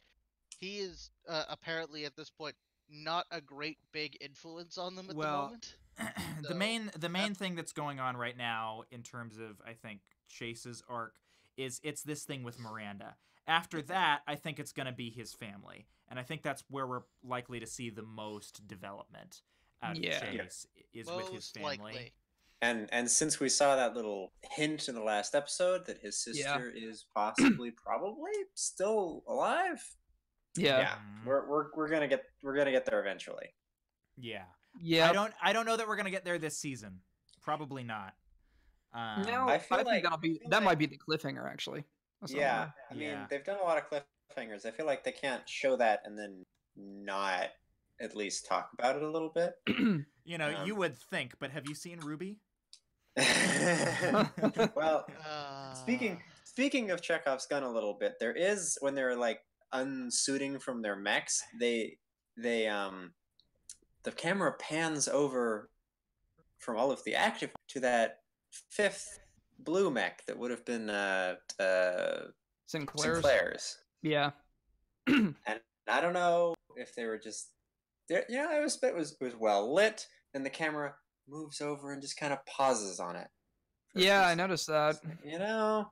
S4: he is apparently at this point not a great big influence on them at the
S3: Well,
S4: moment.
S3: the main thing that's going on right now in terms of, I think, Chase's arc is it's this thing with Miranda. After that, I think it's going to be his family, and I think that's where we're likely to see the most development out of
S1: Yeah.
S3: Chase is with his
S4: Most
S3: family.
S4: likely.
S5: And since we saw that little hint in the last episode that his sister is probably still alive,
S1: Yeah.
S5: we're gonna get there eventually.
S3: Yeah.
S1: Yeah.
S3: I don't know that we're gonna get there this season. Probably not.
S1: No,
S5: I
S1: I,
S5: feel
S1: think
S5: like-
S1: that might be the cliffhanger actually. That's not
S5: Yeah,
S1: bad.
S5: I mean
S3: Yeah.
S5: they've done a lot of cliffhangers. I feel like they can't show that and then not at least talk about it a little bit.
S3: You know, you would think, but have you seen Ruby?
S5: Well,
S4: Uh,
S5: speaking of Chekhov's gun a little bit, there is when they're like unsuiting from their mechs, the camera pans over from all of the active to that 5th blue mech that would have been Sinclair's.
S1: Yeah.
S5: And I don't know if they were just there. You know, it was well lit, and the camera moves over and just kind of pauses on it. for a
S1: Yeah,
S5: few
S1: I noticed that.
S5: seconds. You know,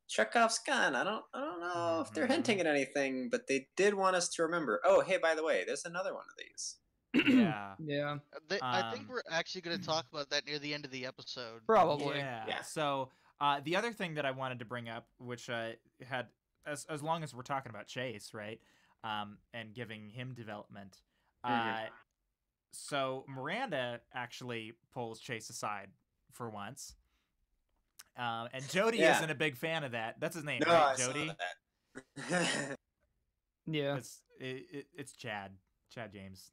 S5: Chekhov's gun. I don't know if they're hinting at anything, but they did want us to remember. Oh, hey, by the way, there's another one of these.
S3: Yeah.
S1: Yeah.
S4: I think
S3: Um,
S4: we're actually going to talk about that near the end of the episode.
S1: Probably.
S3: Yeah. So the other thing that I wanted to bring up, which had as long as we're talking about Chase, right, and giving him development, so Miranda actually pulls Chase aside for once, and Jody
S5: Yeah.
S3: isn't a big fan of that. That's his name,
S5: No,
S3: right?
S5: I saw
S3: Jody.
S5: that.
S1: Yeah.
S3: It's Chad. Chad James.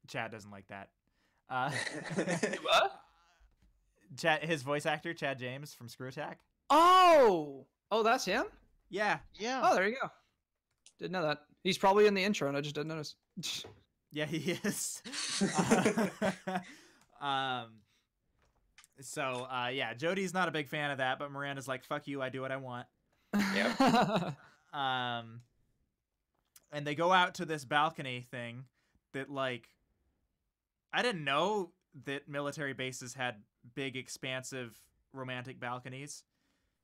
S3: Chad doesn't like that.
S1: What?
S3: Chad, his voice actor, Chad James from Screw Attack.
S1: Oh, that's him.
S3: Yeah,
S4: Yeah.
S1: Oh, there you go. Didn't know that. He's probably in the intro, and I just didn't notice.
S3: yeah, he is. So yeah, Jody's not a big fan of that, but Miranda's like, "Fuck you, I do what I want." And they go out to this balcony thing that, like, I didn't know that military bases had big, expansive romantic balconies.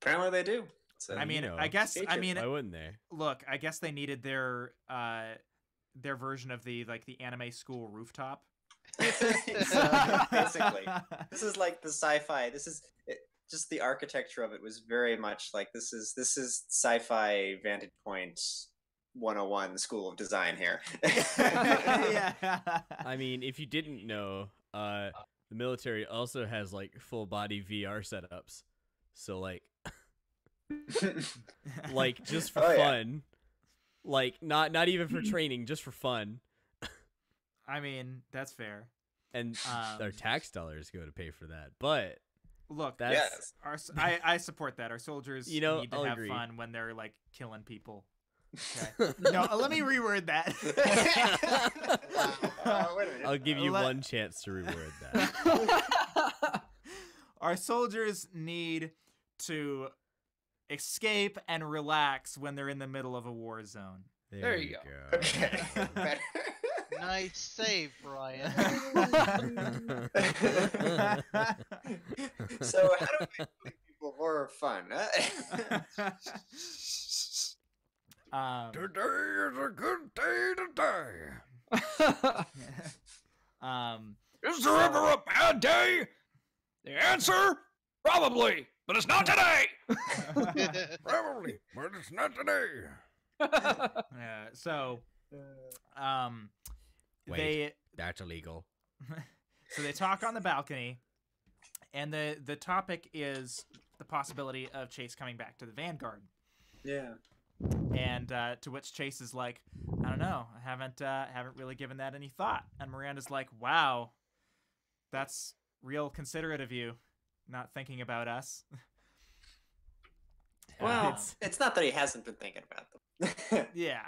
S5: Apparently they do. So,
S3: I mean,
S2: you know,
S3: I guess. I
S5: featured.
S3: mean,
S2: why wouldn't they?
S3: look. I guess they needed their version of the anime school rooftop.
S5: Basically, this is like the sci-fi. Just the architecture of it was very much like this is sci-fi vantage point 101 School of Design here.
S3: Yeah.
S2: I mean, if you didn't know, the military also has like full body VR setups. So like just for
S5: Oh, yeah.
S2: fun. Like not even for training, just for fun.
S3: I mean, that's fair.
S2: And our tax dollars go to pay for that. But
S3: Look,
S2: that's
S5: Yes.
S3: I support that. Our soldiers
S2: You know,
S3: need to
S2: I'll
S3: have
S2: agree.
S3: fun when they're like killing people. Okay. No, let me reword that.
S5: Wait a minute.
S2: I'll give you
S3: Let-
S2: one chance to reword that.
S3: Our soldiers need to escape and relax when they're in the middle of a war zone.
S1: There you go.
S5: Okay. Better.
S4: Nice save, Brian.
S5: So how do we make people more fun? Huh?
S6: Today is a good day to die.
S1: Is there ever a bad day? The answer? Probably, but it's not today.
S6: Probably, but it's not today.
S3: So,
S2: Wait. That's illegal.
S3: so they talk on the balcony, and the topic is the possibility of Chase coming back to the Vanguard.
S5: Yeah.
S3: And to which Chase is like, I don't know, I haven't really given that any thought. And Miranda's like, wow, that's real considerate of you, not thinking about us.
S5: Well, it's not that he hasn't been thinking about them.
S3: Yeah.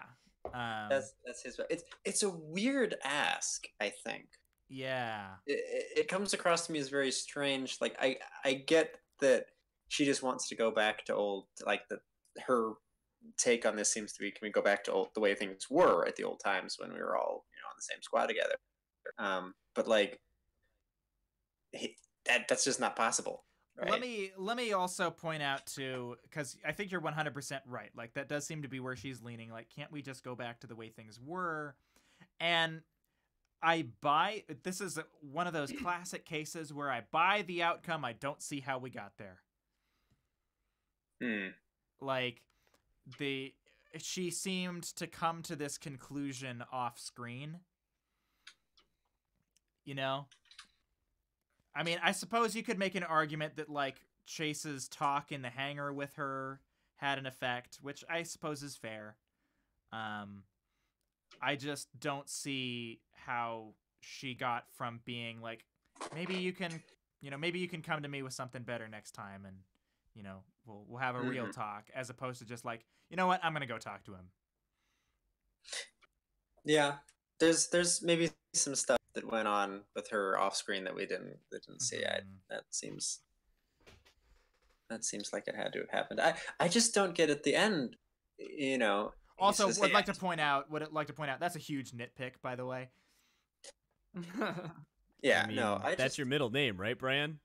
S5: That's his. It's a weird ask. I think
S3: Yeah.
S5: it comes across to me as very strange. Like I get that she just wants to go back to old, like her take on this seems to be, can we go back to the way things were at the old times when we were all on the same squad together. But like that's just not possible. Right?
S3: Let me also point out too, because I think you're 100% right. Like that does seem to be where she's leaning. Like, can't we just go back to the way things were? And I buy. This is one of those classic cases where I buy the outcome. I don't see how we got there. Like she seemed to come to this conclusion off screen. You know? I mean, I suppose you could make an argument that, like, Chase's talk in the hangar with her had an effect, which I suppose is fair. I just don't see how she got from being like, maybe you can come to me with something better next time, and we'll have a real talk, as opposed to just like, you know what, I'm gonna go talk to him.
S5: Yeah, there's maybe some stuff that went on with her off screen that we didn't see. That seems like it had to have happened. I just don't get at the end.
S3: Also, would like to point out that's a huge nitpick, by the way.
S5: Yeah,
S2: I mean,
S5: no,
S2: that's your middle name, right, Brian?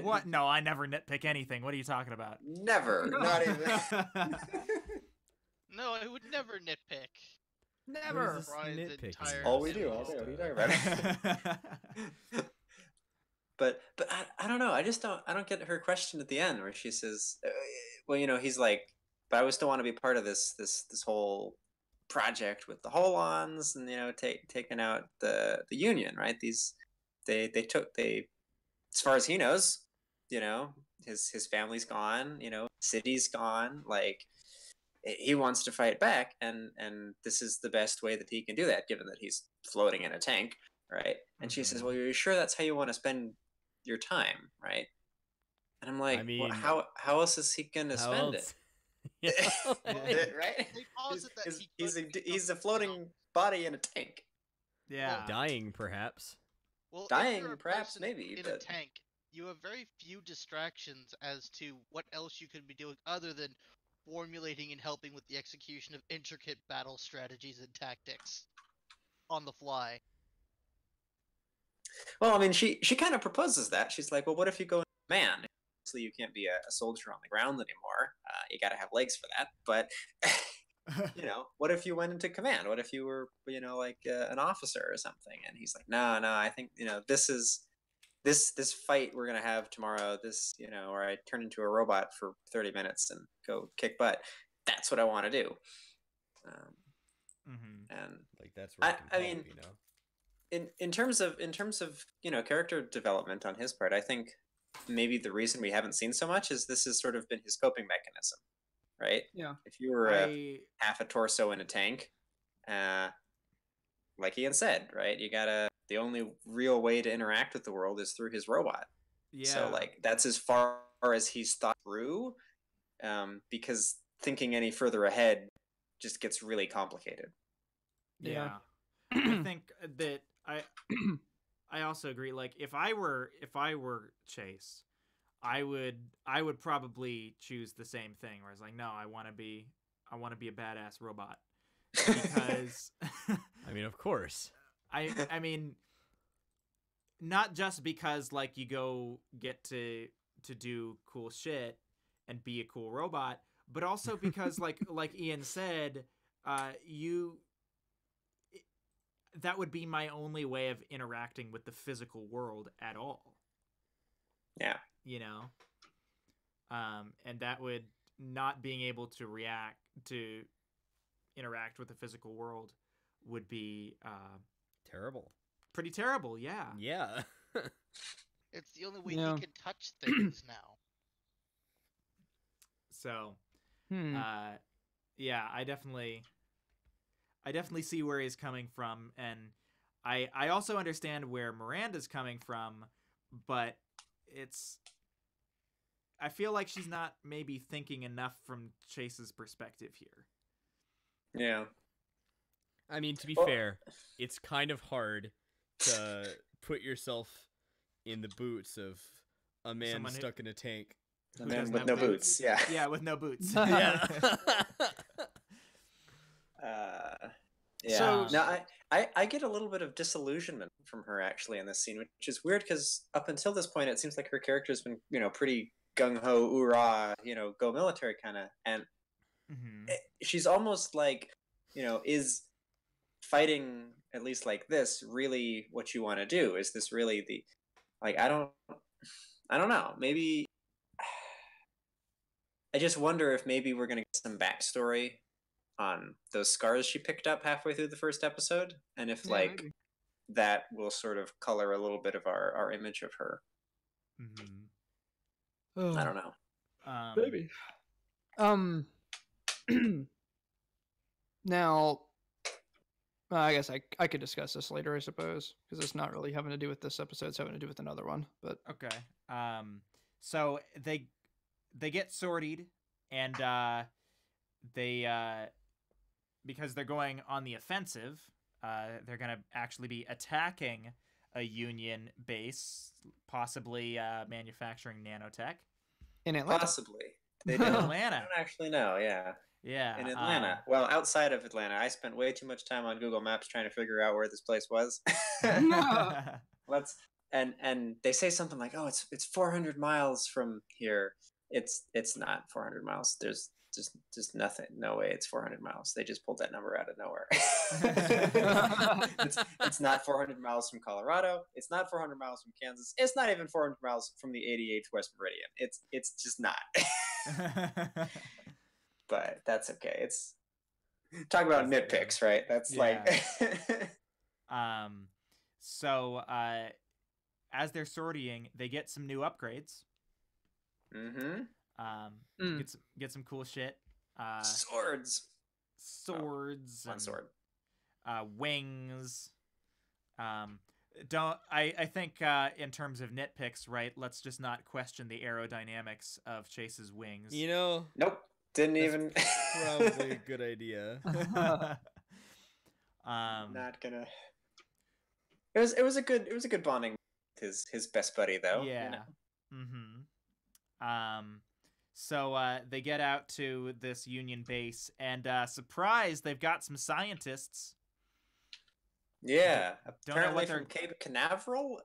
S3: What? No, I never nitpick anything. What are you talking about?
S5: Never, not even.
S4: No, I would never nitpick.
S1: Never.
S2: What is this
S4: Brian's
S2: nitpicking?
S4: entire
S5: All we do,
S4: stuff.
S5: What are you talking about? But I don't know. I don't get her question at the end where she says, well, he's like, but I still want to be part of this whole project with the Holons and taking out the Union, right? They as far as he knows, his family's gone, city's gone, like he wants to fight back, and this is the best way that he can do that, given that he's floating in a tank, right? And she says, well, you're sure that's how you want to spend your time, right? And I'm like,
S2: I mean,
S5: well, how else is he gonna spend it? Right?
S4: They posit that
S5: He's a floating body in a tank.
S3: Yeah.
S2: Dying, perhaps.
S4: Well,
S5: Dying,
S4: if you're a
S5: perhaps,
S4: person
S5: maybe,
S4: in a
S5: but-
S4: tank, you have very few distractions as to what else you could be doing other than formulating and helping with the execution of intricate battle strategies and tactics on the fly.
S5: Well, I mean, she kind of proposes that. She's like, well, what if you go man? you can't be a soldier on the ground anymore. You got to have legs for that. But what if you went into command? What if you were, like an officer or something? And he's like, no, I think, this is this fight we're gonna have tomorrow. This, or I turn into a robot for 30 minutes and go kick butt. That's what I want to do. And
S2: like that's where
S5: I mean, in terms of character development on his part, I think maybe the reason we haven't seen so much is this has sort of been his coping mechanism, right?
S1: Yeah.
S5: If you were half a torso in a tank, like Ian said, right? The only real way to interact with the world is through his robot.
S3: Yeah.
S5: So like that's as far as he's thought through, because thinking any further ahead just gets really complicated.
S3: Yeah. I think that I also agree. Like if I were Chase, I would probably choose the same thing. Where it's like, no, I want to be a badass robot because
S2: I mean, of course.
S3: I mean, not just because like you go get to do cool shit and be a cool robot, but also because like Ian said, that would be my only way of interacting with the physical world at all.
S5: Yeah.
S3: And that would not being able to interact with the physical world would be
S2: terrible.
S3: Pretty terrible, yeah.
S2: Yeah.
S4: It's the only way he can touch things now.
S3: So, yeah, I definitely see where he's coming from, and I also understand where Miranda's coming from, but I feel like she's not maybe thinking enough from Chase's perspective here.
S5: Yeah.
S2: I mean, to be fair, it's kind of hard to put yourself in the boots of a man stuck in a tank.
S5: A man with no boots. Yeah.
S3: Yeah, with no boots.
S2: Yeah.
S5: Yeah.
S1: So
S5: now I get a little bit of disillusionment from her actually in this scene, which is weird because up until this point it seems like her character's been pretty gung ho, oorah, go military kind of, and she's almost like is fighting at least like this really what you want to do? Is this really the I don't know, maybe I just wonder if maybe we're gonna get some backstory on those scars she picked up halfway through the first episode, and if
S1: maybe.
S5: that will sort of color a little bit of our image of her. I don't know.
S1: Maybe. Now, I guess I could discuss this later, I suppose, because it's not really having to do with this episode; it's having to do with another one. But
S3: okay. So they get sortied, and they because they're going on the offensive, they're gonna actually be attacking a Union base, possibly manufacturing nanotech
S1: in Atlanta.
S5: Possibly. They
S3: in Atlanta.
S5: I don't actually know. Yeah.
S3: Yeah.
S5: In Atlanta. Well, outside of Atlanta, I spent way too much time on Google Maps trying to figure out where this place was. And they say something like, "Oh, it's 400 miles from here." It's not 400 miles. There's just nothing. No way. It's 400 miles. They just pulled that number out of nowhere. It's not 400 miles from Colorado. It's not 400 miles from Kansas. It's not even 400 miles from the 88th West Meridian. It's just not. But that's okay. It's talk about nitpicks, right? That's
S3: So as they're sorting, they get some new upgrades. Get some cool shit.
S5: Swords.
S3: And,
S5: sword.
S3: Wings. I think in terms of nitpicks, right? Let's just not question the aerodynamics of Chase's wings.
S5: Nope. Didn't even.
S2: Probably a good idea.
S5: Not gonna. It was a good bonding with his best buddy though.
S3: Yeah. So they get out to this Union base, and surprise, they've got some scientists.
S5: Yeah,
S3: Don't know
S5: apparently
S3: what
S5: from Cape Canaveral.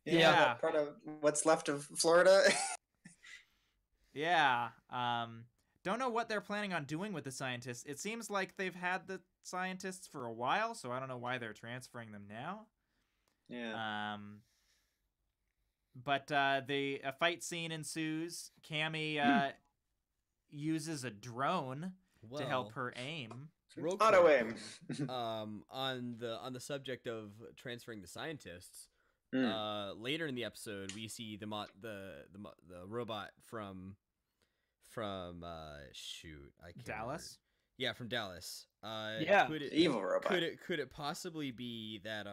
S3: Yeah,
S5: part of what's left of Florida.
S3: Yeah. Don't know what they're planning on doing with the scientists. It seems like they've had the scientists for a while, so I don't know why they're transferring them now.
S5: Yeah.
S3: But a fight scene ensues. Cammy uses a drone to help her aim.
S2: Real
S5: Auto
S2: quick,
S5: aim.
S2: on the subject of transferring the scientists,
S5: Mm.
S2: later in the episode we see the robot from shoot, I can't remember.
S3: Dallas?
S2: Yeah, from Dallas.
S1: Yeah.
S5: Evil robot.
S2: Could it possibly be that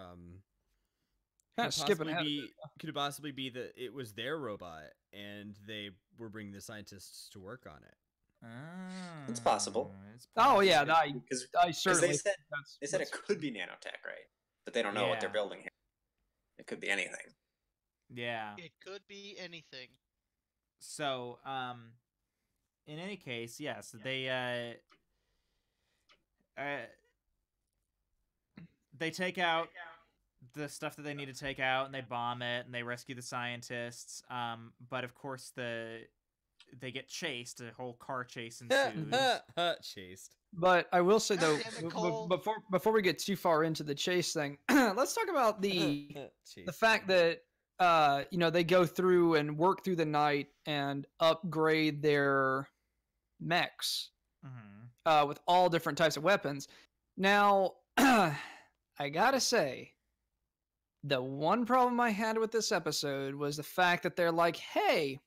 S1: Kind of skipping ahead.
S2: could it possibly be that it was their robot and they were bringing the scientists to work on it?
S5: It's possible.
S1: Oh yeah,
S5: Because
S1: I certainly.
S5: they said it could be nanotech, right? But they don't know what they're building here. It could be anything.
S3: Yeah.
S4: It could be anything.
S3: So, in any case, yes, they take out the stuff that they need to take out, and they bomb it, and they rescue the scientists. But of course, they get chased. A whole car chase ensues.
S2: Chased.
S1: But I will say though,
S4: Damn it, Cole.
S1: before we get too far into the chase thing, let's talk about the fact that they go through and work through the night and upgrade their mechs with all different types of weapons. Now, I gotta say, the one problem I had with this episode was the fact that they're like, hey,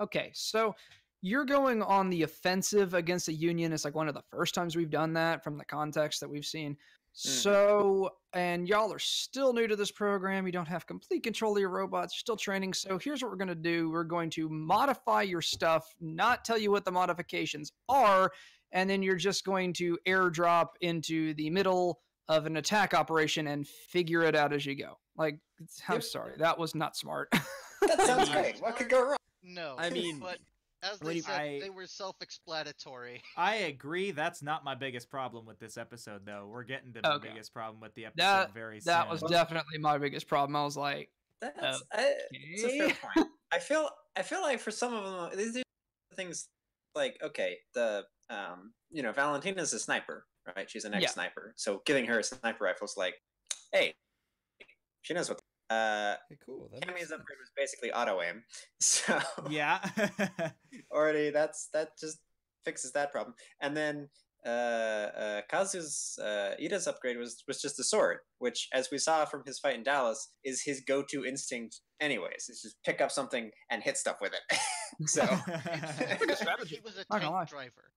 S1: okay, so you're going on the offensive against the Union. It's like one of the first times we've done that from the context that we've seen. So, and y'all are still new to this program. You don't have complete control of your robots. You're still training. So here's what we're going to do. We're going to modify your stuff, not tell you what the modifications are, and then you're just going to airdrop into the middle of an attack operation and figure it out as you go. Like, I'm sorry. That was not smart.
S5: That sounds great. What could go wrong?
S4: No.
S2: I mean,
S4: but as they said, they were self-explanatory.
S3: I agree. That's not my biggest problem with this episode, though. We're getting to the biggest problem with the episode very soon.
S1: That was definitely my biggest problem. I was like,
S5: it's a fair point. I feel like for some of them, these are things like, okay, Valentina's a sniper, right? She's an ex-sniper. So giving her a sniper rifle is like, hey, she knows what.
S2: Cool.
S5: Cammy's upgrade was basically auto aim, so
S3: yeah.
S5: already that just fixes that problem. And then Kazu's Ida's upgrade was just a sword, which, as we saw from his fight in Dallas, is his go-to instinct anyways. It's just pick up something and hit stuff with it. So
S4: He was a tank driver.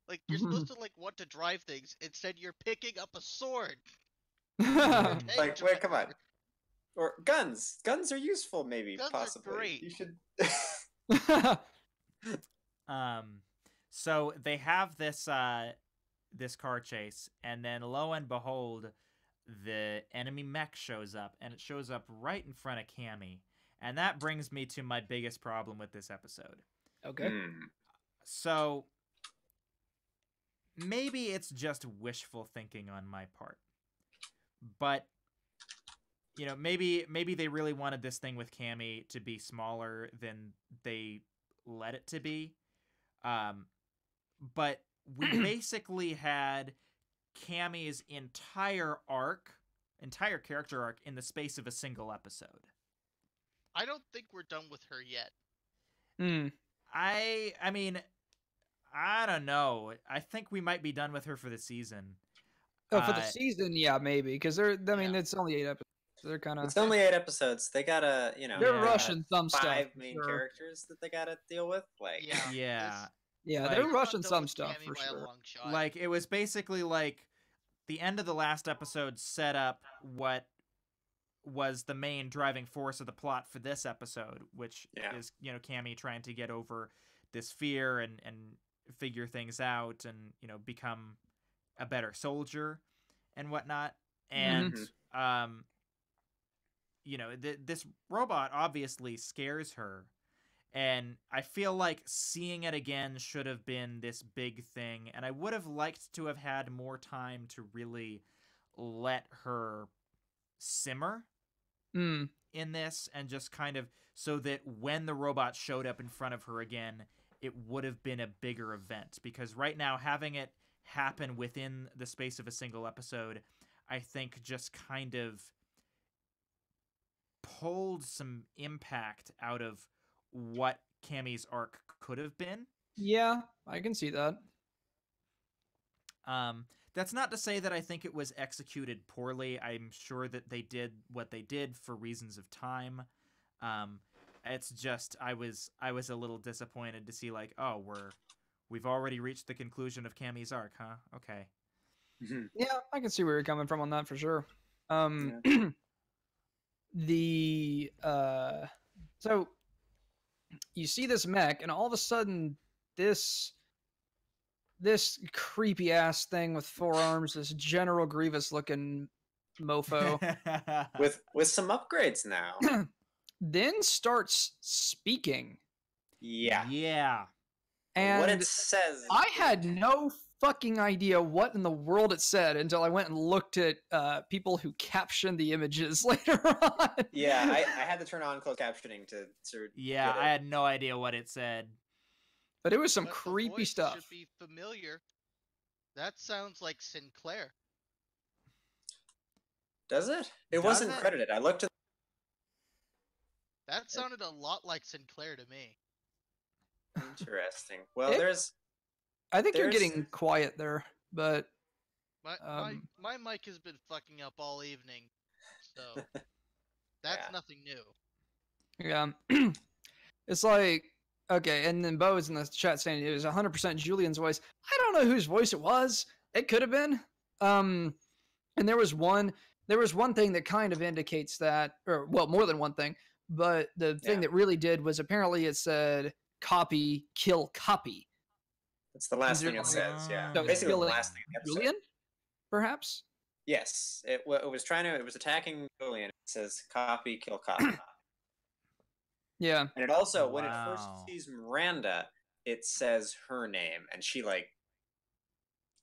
S4: Like, you're supposed to want to drive things. Instead, you're picking up a sword.
S5: Like, wait, come on. Or guns. Guns are useful, maybe.
S4: Guns
S5: possibly.
S4: Are great.
S5: You should.
S3: So they have this car chase, and then lo and behold, the enemy mech shows up, and it shows up right in front of Cammy, and that brings me to my biggest problem with this episode.
S1: Okay.
S3: So maybe it's just wishful thinking on my part, but maybe they really wanted this thing with Cammy to be smaller than they let it to be. But we basically had Cammy's entire character arc in the space of a single episode.
S4: I don't think we're done with her yet.
S3: I mean, I don't know. I think we might be done with her for the season.
S1: Oh, for the season, yeah, maybe, because it's only 8 episodes. They're kind of.
S5: It's only 8 episodes. They gotta,
S1: They're rushing some
S5: 5
S1: stuff.
S5: 5 main characters that they gotta deal with. Like,
S3: yeah,
S1: they're rushing some stuff for sure.
S3: Like, it was basically like the end of the last episode set up what was the main driving force of the plot for this episode, which is Cammy trying to get over this fear and figure things out and become a better soldier and whatnot. And this robot obviously scares her, and I feel like seeing it again should have been this big thing, and I would have liked to have had more time to really let her simmer. in this, and just kind of so that when the robot showed up in front of her again, it would have been a bigger event. Because right now, having it happen within the space of a single episode, I think just kind of pulled some impact out of what Cammy's arc could have been.
S1: Yeah, I can see that.
S3: That's not to say that I think it was executed poorly. I'm sure that they did what they did for reasons of time. It's just I was a little disappointed to see, like, oh, we've already reached the conclusion of Cammy's arc, huh? Okay.
S1: Yeah, I can see where you're coming from on that for sure. So you see this mech, and all of a sudden this creepy ass thing with 4 arms, this General Grievous looking mofo,
S5: with some upgrades now,
S1: then starts speaking.
S3: Yeah.
S1: And
S5: what it says,
S1: I had no fucking idea what in the world it said until I went and looked at people who captioned the images later on.
S5: Yeah, I had to turn on closed captioning to
S3: Yeah, I had no idea what it said.
S1: But it was some
S4: But the
S1: creepy
S4: voice
S1: stuff.
S4: Should be familiar. That sounds like Sinclair.
S5: Does it? It
S3: Does
S5: wasn't
S3: it?
S5: credited. I looked at.
S4: That sounded a lot like Sinclair to me.
S5: Interesting. Well,
S1: I think you're
S5: there's-
S1: getting quiet there, but
S4: My mic has been fucking up all evening, so that's
S5: Yeah.
S4: nothing new.
S1: yeah. It's like, okay, and then Bo is in the chat saying it was 100% Julian's voice. I don't know whose voice it was. It could have been. And there was one thing that kind of indicates that, or well, more than one thing, but the thing that really did was apparently it said copy, kill, copy.
S5: That's the last thing it says. Yeah,
S1: So it's
S5: basically the
S1: killing
S5: last thing in the episode.
S1: Julian, perhaps?
S5: Yes, it was attacking Julian. It says copy, kill, copy.
S1: Yeah.
S5: And it also, when it first
S3: Wow.
S5: sees Miranda, it says her name, and she like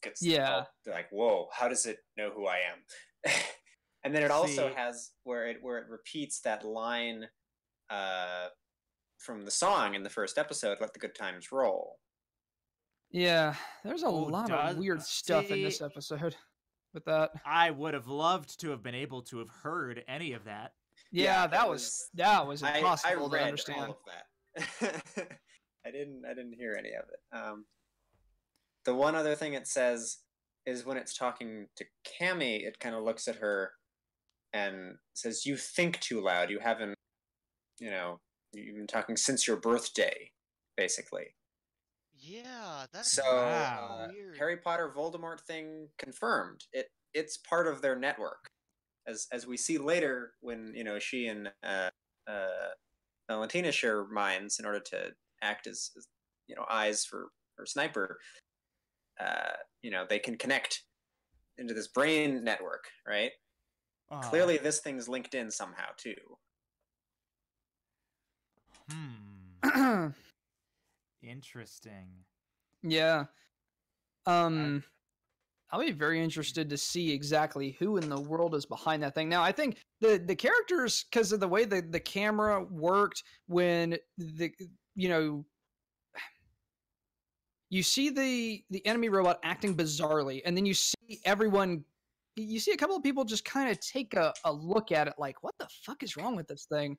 S5: gets all, like, whoa, how does it know who I am? And then it also
S3: See-
S5: has where it repeats that line from the song in the first episode, "Let the Good Times Roll."
S1: Yeah. There's a
S3: Oh,
S1: lot
S3: does-
S1: of weird stuff in this
S3: see-
S1: episode with that.
S3: I would have loved to have been able to have heard any of that.
S1: Yeah, that was impossible
S5: I
S1: to
S5: read
S1: understand.
S5: all of that. I didn't hear any of it. The one other thing it says is when it's talking to Cammy, it kind of looks at her and says, "You think too loud. You haven't, you've been talking since your birthday, basically."
S4: Yeah, that's
S5: So
S3: Wow.
S4: weird.
S5: Harry Potter Voldemort thing confirmed. It's part of their network, as we see later when she and Valentina share minds in order to act as eyes for Sniper. They can connect into this brain network, right?
S3: Oh.
S5: Clearly, this thing's linked in somehow too.
S3: Interesting.
S1: Yeah. I'll be very interested to see exactly who in the world is behind that thing. Now, I think the characters, because of the way the camera worked, when you see the enemy robot acting bizarrely, and then you see a couple of people just kind of take a look at it like, what the fuck is wrong with this thing?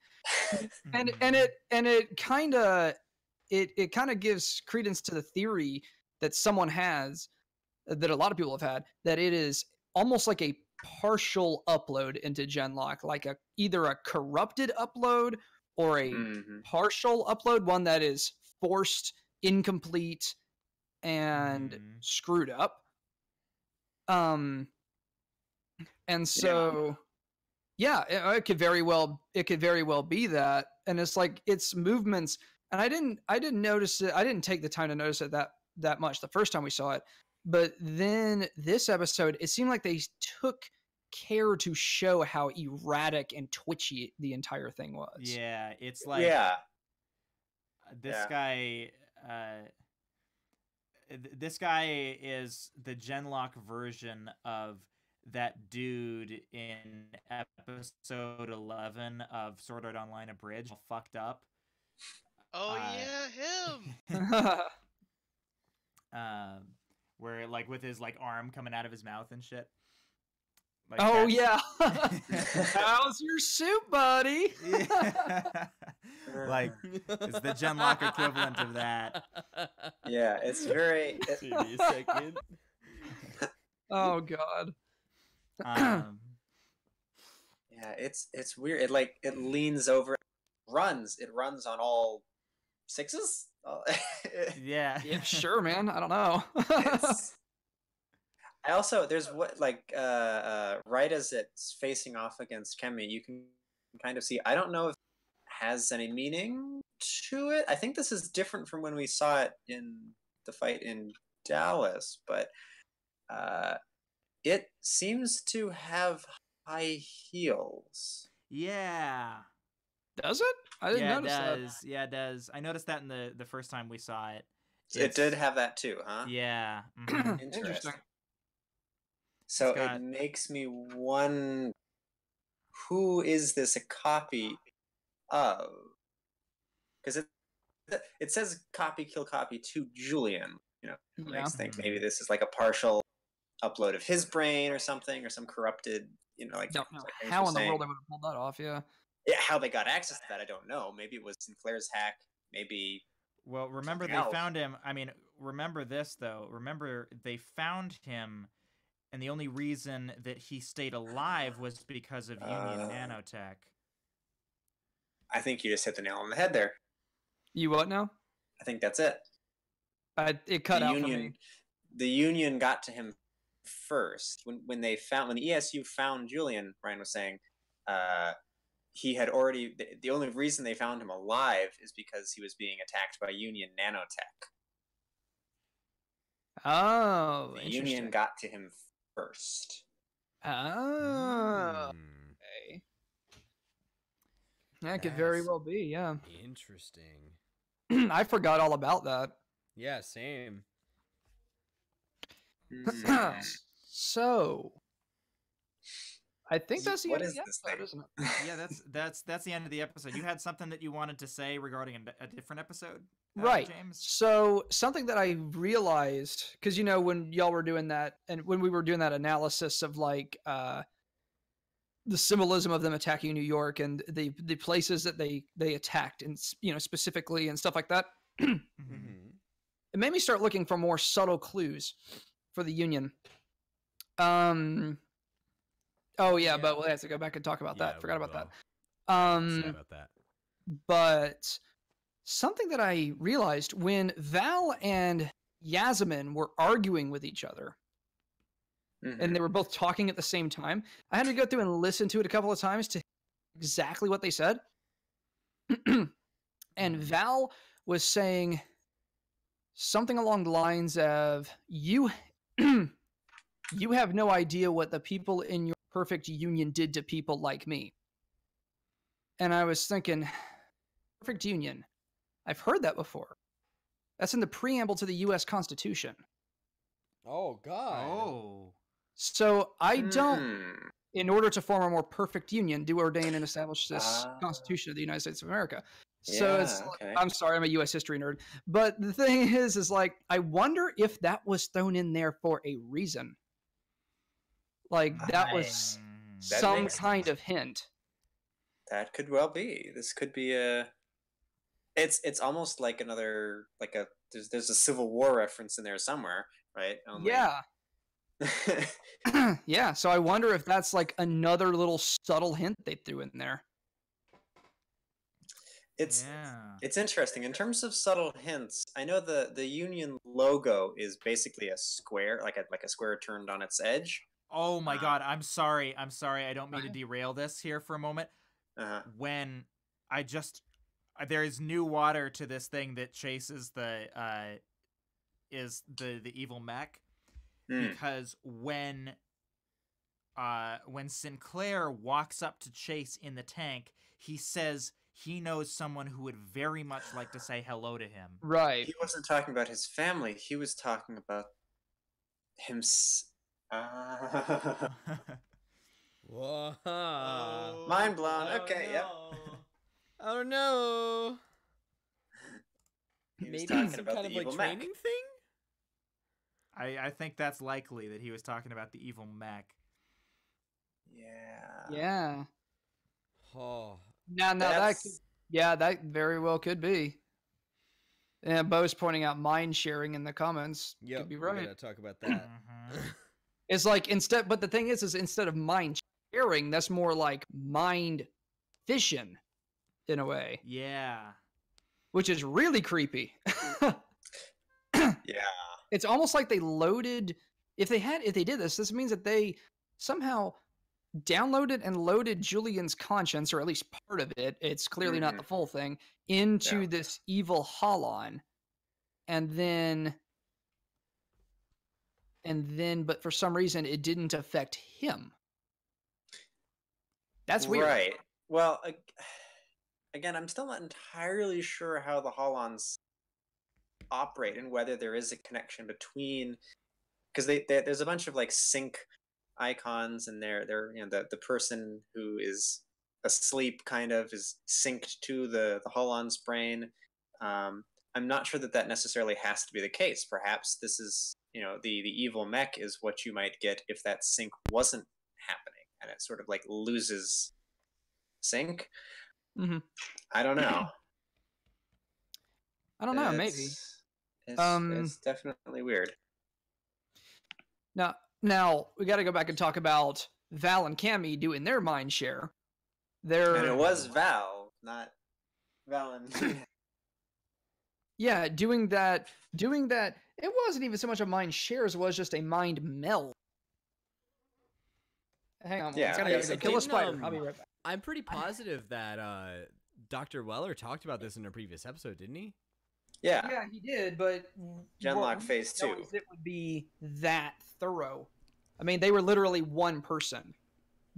S1: and it kind of gives credence to the theory that someone has, that a lot of people have had, that it is almost like a partial upload into Genlock, like either a corrupted upload or a partial upload, one that is forced, incomplete, and screwed up. And so it could very well be that. And it's like its movements, and I didn't notice it. I didn't take the time to notice it that much the first time we saw it. But then this episode, it seemed like they took care to show how erratic and twitchy the entire thing was.
S3: Yeah, it's like this guy. This guy is the Genlock version of that dude in episode 11 of Sword Art Online Abridged, all fucked up.
S4: Oh yeah, him.
S3: Where like with his like arm coming out of his mouth and shit. Like
S1: Oh
S3: that's-
S1: yeah. How's your soup, buddy?
S3: Yeah. Like it's the Genlock equivalent of that.
S5: Yeah, it's very.
S2: Give me a second.
S1: Oh god.
S3: Um,
S5: Yeah, it's weird. It leans over, It runs on all sixes.
S3: yeah.
S1: Yeah, sure, man. I don't know.
S5: It's- I also there's what right as it's facing off against Kemi, you can kind of see. I don't know if it has any meaning to it. I think this is different from when we saw it in the fight in Dallas, but it seems to have high heels.
S3: Yeah.
S1: Does it? I didn't
S3: Yeah, it
S1: notice
S3: does. Yeah, it does. I noticed that in the first time we saw it.
S5: It did have that too, huh?
S3: Yeah.
S1: that.
S3: mhm.
S1: Interesting.
S5: So
S3: It's got-
S5: it makes me wonder, who is this a copy of? Because it says copy kill copy to Julian. You know, it
S1: Yeah.
S5: makes think maybe this is like a partial upload of his brain or something, or some corrupted. Like
S1: Don't know
S5: like things
S1: how
S5: were
S1: in the
S5: saying.
S1: world they would have pulled that off. Yeah.
S5: Yeah, how they got access to that, I don't know. Maybe it was Sinclair's hack. Maybe
S3: Well, remember
S5: Something
S3: they
S5: else.
S3: found him. I mean, remember this though. Remember they found him, and the only reason that he stayed alive was because of Union nanotech.
S5: I think you just hit the nail on the head there.
S1: You what now?
S5: I think that's it.
S1: It cut
S5: the
S1: out
S5: union,
S1: for me.
S5: The Union got to him first when ESU found Julian. Ryan was saying, he had already. The only reason they found him alive is because he was being attacked by Union nanotech.
S1: Oh,
S5: The
S1: interesting.
S5: Union got to him first.
S1: Oh,
S2: Hmm,
S1: okay. That could very
S2: That's-
S1: well be. Yeah.
S2: interesting.
S1: I forgot all about that.
S2: Yeah, same.
S5: Hmm.
S1: So, I think that's the
S5: What
S1: end of
S5: is
S1: the
S5: this
S1: episode,
S5: thing?
S1: isn't it?
S3: Yeah, that's the end of the episode. You had something that you wanted to say regarding a different episode,
S1: Right.
S3: James?
S1: So something that I realized, because when y'all were doing that, and when we were doing that analysis of like the symbolism of them attacking New York and the places that they attacked, and specifically and stuff like that,
S3: Mhm.
S2: Mm-hmm.
S1: it made me start looking for more subtle clues for the Union. Oh yeah, but we'll have to go back and talk about that. Forgot about that.
S2: Sad about that.
S1: But something that I realized when Val and Yasmin were arguing with each other,
S5: Mhm.
S1: and they were both talking at the same time, I had to go through and listen to it a couple of times to exactly what they said. And Val was saying something along the lines of, you you have no idea what the people in your perfect union did to people like me. And I was thinking, perfect union. I've heard that before. That's in the preamble to the US Constitution.
S2: Oh God.
S3: Oh.
S1: So I don't,
S5: Hmm.
S1: in order to form a more perfect union, do ordain and establish this
S5: Ah.
S1: Constitution of the United States of America. So it's,
S5: Yeah, okay.
S1: I'm sorry, I'm a US history nerd. But the thing is like, I wonder if that was thrown in there for a reason. Like, that was
S5: That
S1: some
S5: makes
S1: kind
S5: sense.
S1: of hint.
S5: That could well be. This could be a. It's almost like another there's a Civil War reference in there somewhere, right? Only-
S1: Yeah. Yeah, so I wonder if that's like another little subtle hint they threw in there.
S5: it's
S3: Yeah.
S5: it's interesting in terms of subtle hints. I know the Union logo is basically a square, like a square turned on its edge.
S3: Oh my God, I'm sorry. I don't mean to
S1: Right.
S3: derail this here for a moment.
S5: Uh-huh.
S3: When I just there is new water to this thing that chases the evil mech,
S5: Hmm.
S3: because when Sinclair walks up to Chase in the tank, he says he knows someone who would very much like to say hello to him.
S1: Right.
S5: He wasn't talking about his family. He was talking about him.
S2: Whoa.
S5: Mind blown.
S2: Oh,
S5: Okay,
S2: no.
S5: yep.
S2: Oh no.
S5: He was
S2: Maybe
S5: talking
S2: it's some
S5: about
S2: kind
S5: the
S2: of like
S5: evil mech.
S2: training thing?
S3: I think that's likely that he was talking about the evil mech.
S5: Yeah.
S1: Yeah.
S2: Oh.
S1: Now
S5: That's-
S1: that very well could be. And Bo's pointing out mind sharing in the comments.
S2: Yep,
S1: Could be
S2: we
S1: right.
S2: gotta talk about that.
S1: It's like but the thing is instead of mind sharing, that's more like mind fission in a way,
S3: Yeah.
S1: which is really creepy.
S5: Yeah.
S1: It's almost like they loaded. If they did this means that they somehow downloaded and loaded Julian's conscience, or at least part of it. It's clearly not the full thing, into this evil Holon, and then, but for some reason, it didn't affect him. That's weird.
S5: Right. Well, again, I'm still not entirely sure how the Holons operate and whether there is a connection between, because there's a bunch of like sync icons, and they're the person who is asleep kind of is synced to the Holon's brain. I'm not sure that necessarily has to be the case. Perhaps this is the evil mech is what you might get if that sync wasn't happening, and it sort of like loses sync.
S1: Mm-hmm.
S5: I don't know.
S1: I don't know. Maybe.
S5: It's definitely weird.
S1: Now we got to go back and talk about Val and Cammy doing their mind share.
S5: And it was Val, not Valentina.
S1: Yeah, doing that. It wasn't even so much a mind share as it was just a mind meld. Hang on,
S5: Yeah,
S1: gotta go kill a spider. I'll be right back.
S2: I'm pretty positive that Dr. Weller talked about this in a previous episode, didn't he?
S5: Yeah.
S1: Yeah, he did, but
S5: Genlock phase 2.
S1: It would be that thorough. I mean, they were literally one person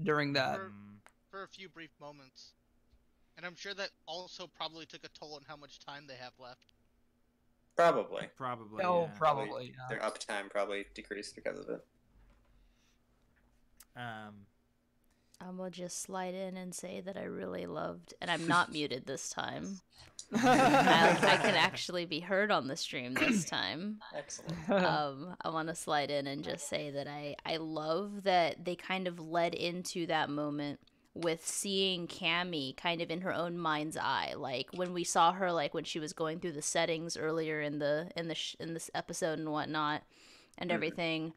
S1: during that.
S4: For a few brief moments. And I'm sure that also probably took a toll on how much time they have left.
S5: Probably.
S3: Probably.
S1: Oh,
S3: Yeah.
S1: probably.
S5: Their uptime probably decreased because of it.
S7: I'm gonna just slide in and say that I really loved, and I'm not muted this time. I can actually be heard on the stream this time.
S5: Excellent.
S7: I want to slide in and just say that I love that they kind of led into that moment with seeing Cammy kind of in her own mind's eye, like when we saw her, like when she was going through the settings earlier in this episode and whatnot, and everything.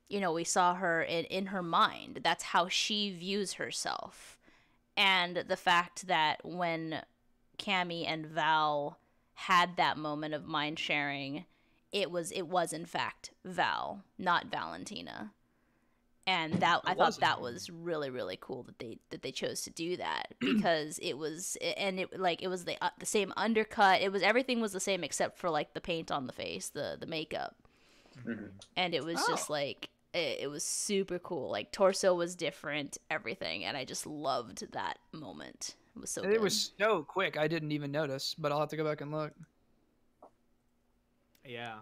S7: We saw her in her mind. That's how she views herself, and the fact that when Cammy and Val had that moment of mind sharing, it was in fact Val, not Valentina. And I thought that was really, really cool that they chose to do that, because it was the same undercut. Everything was the same except for like the paint on the face, the makeup.
S5: Mm-hmm.
S7: And it was just like it was super cool. Like torso was different, everything, and I just loved that moment. It was so good.
S1: It was so quick, I didn't even notice, but I'll have to go back and look.
S3: Yeah.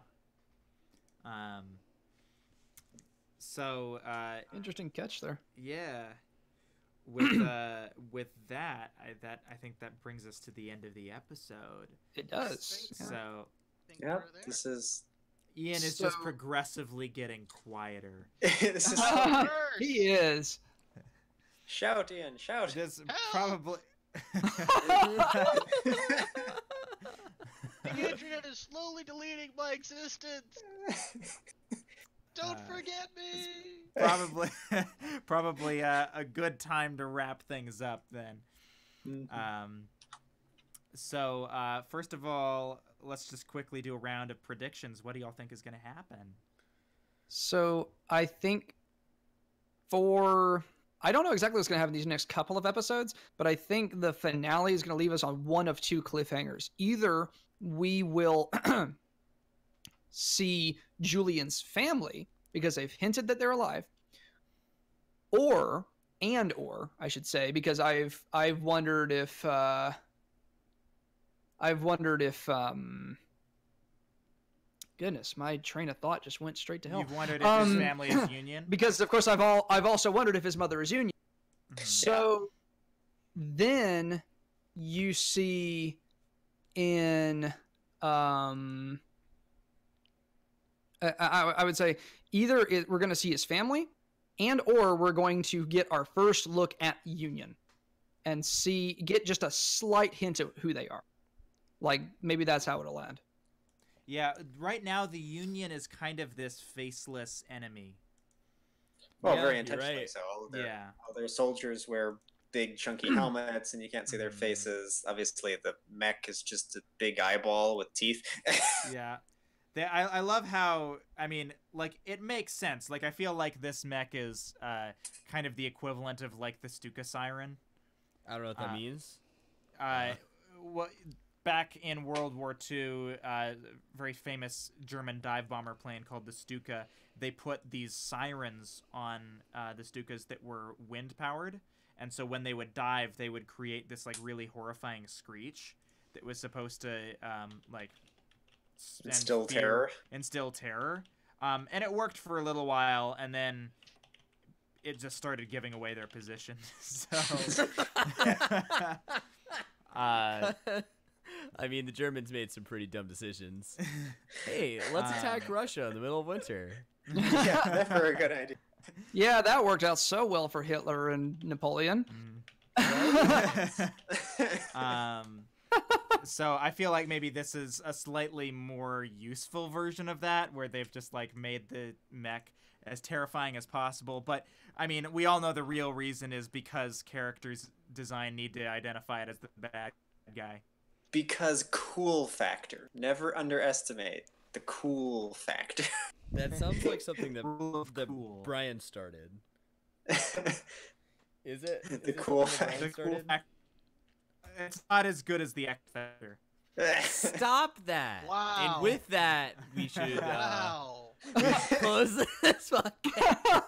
S3: So
S1: Interesting catch there.
S3: yeah, with that, I think that brings us to the end of the episode.
S1: It does. Yeah.
S3: So
S5: Yeah, this is
S3: Ian is just progressively getting quieter.
S5: this is
S1: He is.
S5: shout, Ian, shout.
S3: This probably.
S4: The internet is slowly deleting my existence. Don't forget me.
S3: Probably a good time to wrap things up then.
S5: Mm-hmm.
S3: So first of all, let's just quickly do a round of predictions. What do y'all think is going to happen?
S1: So I think I don't know exactly what's going to happen these next couple of episodes, but I think the finale is going to leave us on one of two cliffhangers. Either we will see Julian's family, because they've hinted that they're alive, or I should say, because I've wondered if Goodness, my train of thought just went straight to hell.
S3: You've wondered if his family is Union?
S1: Because of course I've also wondered if his mother is Union. So then you see in I would say either we're going to see his family, and or we're going to get our first look at Union and get just a slight hint of who they are. Like maybe that's how it'll end.
S3: Yeah, right now the Union is kind of this faceless enemy.
S5: Well,
S2: Yeah,
S5: very
S2: you're
S5: intentionally
S2: right.
S5: so. All their soldiers wear big chunky helmets and you can't see their faces. Obviously the mech is just a big eyeball with teeth.
S3: Yeah. I love how, I mean, like, it makes sense. Like, I feel like this mech is kind of the equivalent of, like, the Stuka Siren.
S2: I don't know what that means.
S3: Well, back in World War II, very famous German dive bomber plane called the Stuka, they put these sirens on the Stukas that were wind-powered. And so when they would dive, they would create this, like, really horrifying screech that was supposed to, like...
S5: Instill terror.
S3: And it worked for a little while, and then it just started giving away their position. So...
S2: I mean, the Germans made some pretty dumb decisions. Hey, let's attack Russia in the middle of winter.
S5: Yeah, never a good idea.
S1: Yeah, that worked out so well for Hitler and Napoleon.
S3: So I feel like maybe this is a slightly more useful version of that, where they've just like made the mech as terrifying as possible. But I mean, we all know the real reason is because characters design need to identify it as the bad guy.
S5: Because cool factor. Never underestimate the cool factor.
S2: That sounds like something that
S3: Cool.
S2: Brian started. Is it?
S5: The cool
S2: something that Brian started?
S3: It's not as good as the X Factor.
S2: Stop that!
S4: Wow.
S2: And with that, we should
S4: Wow.
S2: close this podcast.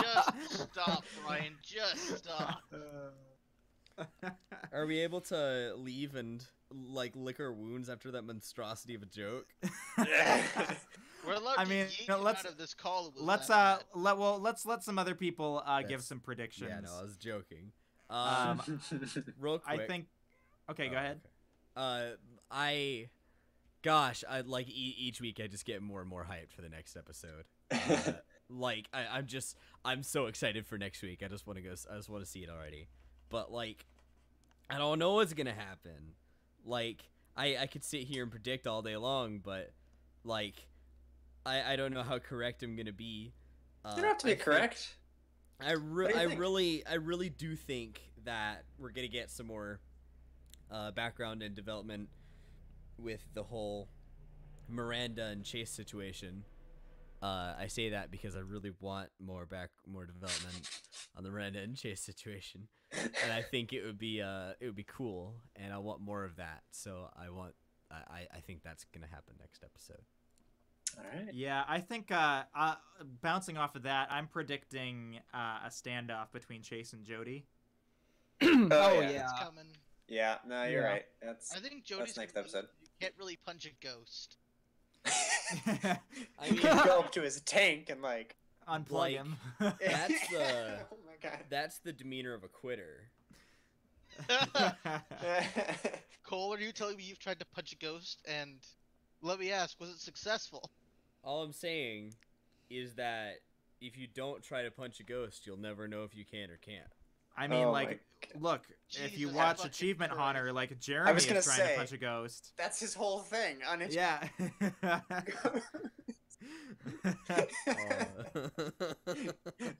S4: Just stop, Brian. Just stop.
S2: Are we able to leave and like lick our wounds after that monstrosity of a joke?
S4: We're allowed to yeet him out of this call.
S3: Let's let some other people give some predictions.
S2: Yeah, no, I was joking. Real quick.
S3: I think. Okay, go ahead.
S2: I like each week I just get more and more hyped for the next episode. Like I'm so excited for next week. I just want to see it already. But like, I don't know what's gonna happen. Like, I could sit here and predict all day long, but like, I don't know how correct I'm gonna be.
S5: You don't have to be correct.
S2: I really do think that we're gonna get some more background and development with the whole Miranda and Chase situation. I say that because I really want more development on the Miranda and Chase situation, and I think it would be cool, and I want more of that. So I think that's gonna happen next episode.
S5: All right.
S3: Yeah, I think bouncing off of that, I'm predicting a standoff between Chase and Jody.
S1: Oh yeah.
S4: It's coming.
S5: Yeah, no, you're
S1: Yeah.
S5: right.
S4: I think Jody's
S5: next
S4: gonna
S5: episode.
S4: You can't really punch a ghost.
S2: I
S5: You
S2: mean,
S5: can go up to his tank and like
S3: Unplug
S2: Like,
S3: him.
S2: that's
S5: Oh my god.
S2: that's the demeanor of a quitter.
S4: Cole, are you telling me you've tried to punch a ghost? And let me ask, was it successful?
S2: All I'm saying is that if you don't try to punch a ghost, you'll never know if you can or can't.
S3: I mean,
S5: Oh
S3: like, look, if you
S4: Jesus
S3: watch
S4: fucking
S3: Achievement
S4: Christ.
S3: Hunter, like, Jeremy
S5: was
S3: is
S5: gonna
S3: trying
S5: say-
S3: to punch a ghost.
S5: That's his whole thing. On his
S3: Yeah.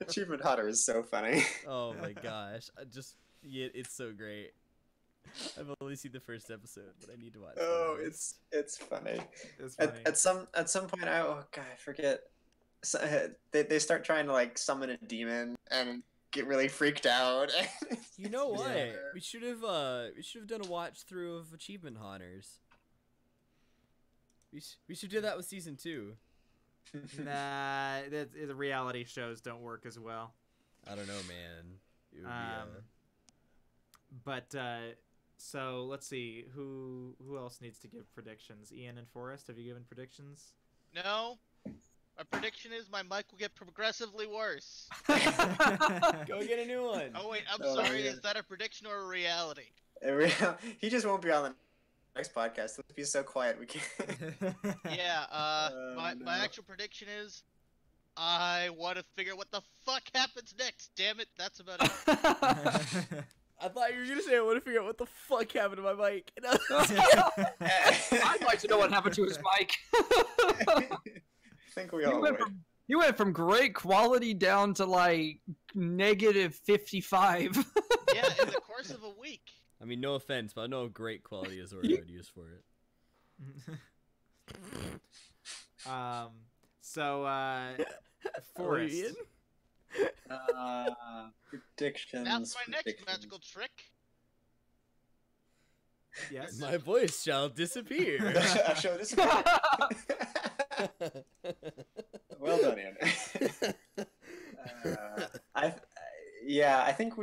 S5: Achievement Hunter is so funny.
S2: Oh my gosh! It's so great. I've only seen the first episode, but I need to watch.
S5: Oh,
S2: the rest.
S5: it's funny.
S3: It's funny.
S5: At some point, oh god, I forget. So, they start trying to like summon a demon and get really freaked out.
S2: You know what?
S5: Yeah.
S2: We should have done a watch through of Achievement Hunters. We should do that with season 2.
S3: Nah, the reality shows don't work as well.
S2: I don't know, man. It would
S3: But so let's see who else needs to give predictions. Ian and Forrest, have you given predictions?
S4: No. My prediction is my mic will get progressively worse.
S2: Go get a new one.
S4: Oh wait, I'm
S5: Oh,
S4: sorry.
S5: yeah.
S4: Is that a prediction or a reality?
S5: He just won't be on the next podcast. Let's be so quiet. We can't.
S4: Yeah. My
S5: no.
S4: actual prediction is I want to figure out what the fuck happens next. Damn it, that's about it.
S2: I thought you were gonna say I want to figure out what the fuck happened to my mic.
S1: I'd like to know what happened to his mic.
S5: I think we all would.
S1: You went from great quality down to like negative 55.
S4: Yeah, in the course of a week.
S2: I mean, no offense, but I know great quality is the word I would use for it.
S3: Forrest.
S2: Ian?
S5: Predictions.
S4: That's my next
S5: predictions.
S4: magical trick.
S3: Yes.
S2: My voice shall disappear.
S5: I'll show this. Well done, Ian. I think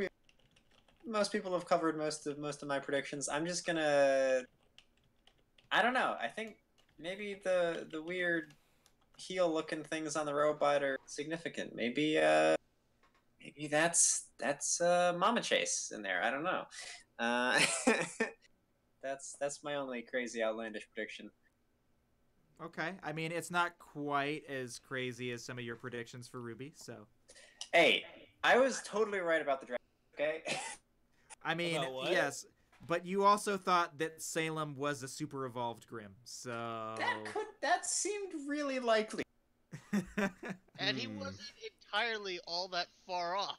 S5: most people have covered most of my predictions. I'm just gonna. I don't know. I think maybe the weird heel-looking things on the robot are significant. Maybe that's Mama Chase in there. I don't know. That's my only crazy outlandish prediction.
S3: Okay. I mean, it's not quite as crazy as some of your predictions for Ruby, so.
S5: Hey, I was totally right about the dragon. Okay.
S3: I mean,
S2: About what?
S3: yes, but you also thought that Salem was a super evolved Grimm, so.
S5: That seemed really likely.
S4: And he wasn't entirely all that far off.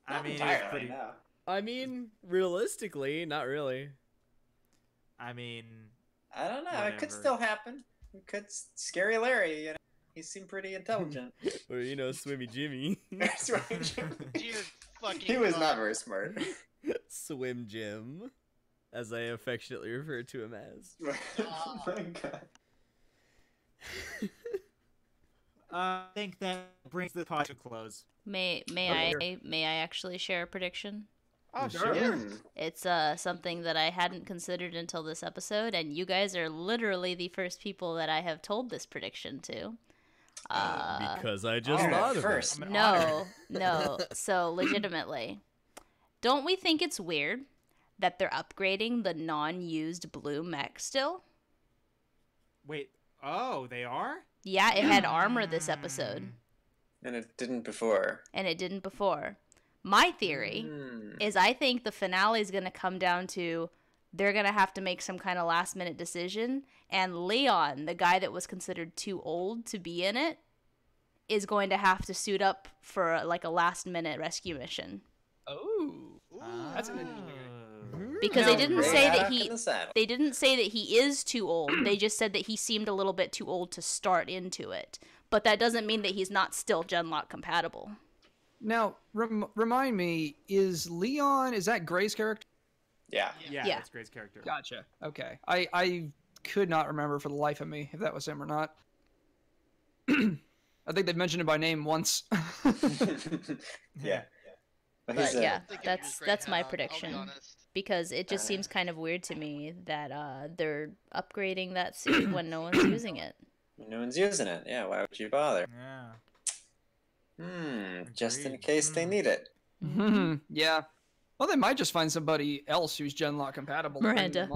S3: I
S5: Not
S3: mean, it's
S5: entirely,
S3: pretty.
S5: no.
S2: I mean, realistically, not really.
S3: I mean,
S5: I don't know. It could
S3: Whatever.
S5: still happen. It could. Scary Larry, you know, he seemed pretty intelligent.
S2: Or, you know, Swimmy Jimmy.
S5: That's right.
S4: Dear fucking
S5: He was
S4: God.
S5: not very smart.
S2: Swim Jim, as I affectionately refer to him as.
S5: Oh my god.
S3: I think that brings the pod to a close.
S7: May I actually share a prediction?
S3: Oh,
S1: sure.
S7: It's something that I hadn't considered until this episode, and you guys are literally the first people that I have told this prediction to.
S2: Because I just
S5: Oh,
S2: thought of
S5: first.
S2: it.
S3: I'm honored.
S7: No. So legitimately, don't we think it's weird that they're upgrading the non-used blue mech still?
S3: Wait. Oh, they are?
S7: Yeah, it had armor this episode,
S5: And it didn't before.
S7: and it didn't before. My theory is I think the finale is going to come down to they're going to have to make some kind of last minute decision, and Leon, the guy that was considered too old to be in it, is going to have to suit up for like a last minute rescue mission.
S1: Oh, that's an interesting.
S7: Because
S1: Now,
S7: they didn't say
S5: Right
S7: that
S5: back
S7: he
S5: in the saddle.
S7: they didn't say that he is too old. They just said that he seemed a little bit too old to start into it. But that doesn't mean that he's not still Genlock compatible.
S1: Now, remind me, is that Gray's character?
S5: Yeah.
S3: Yeah,
S7: Yeah.
S3: that's Gray's character.
S1: Gotcha. Okay. I could not remember for the life of me if that was him or not. I think they mentioned it by name once.
S5: Yeah. But
S7: But
S5: he's
S7: yeah,
S4: I think it was great
S7: that's my
S4: hat on, I'll be
S7: prediction.
S4: honest.
S7: Because it just seems kind of weird to me that they're upgrading that suit when no one's using it.
S5: no one's using it. Yeah, why would you bother?
S3: Yeah.
S5: Just in
S3: Agreed.
S5: case they need it.
S1: Yeah. Well, they might just find somebody else who's Genlock compatible.
S7: Miranda.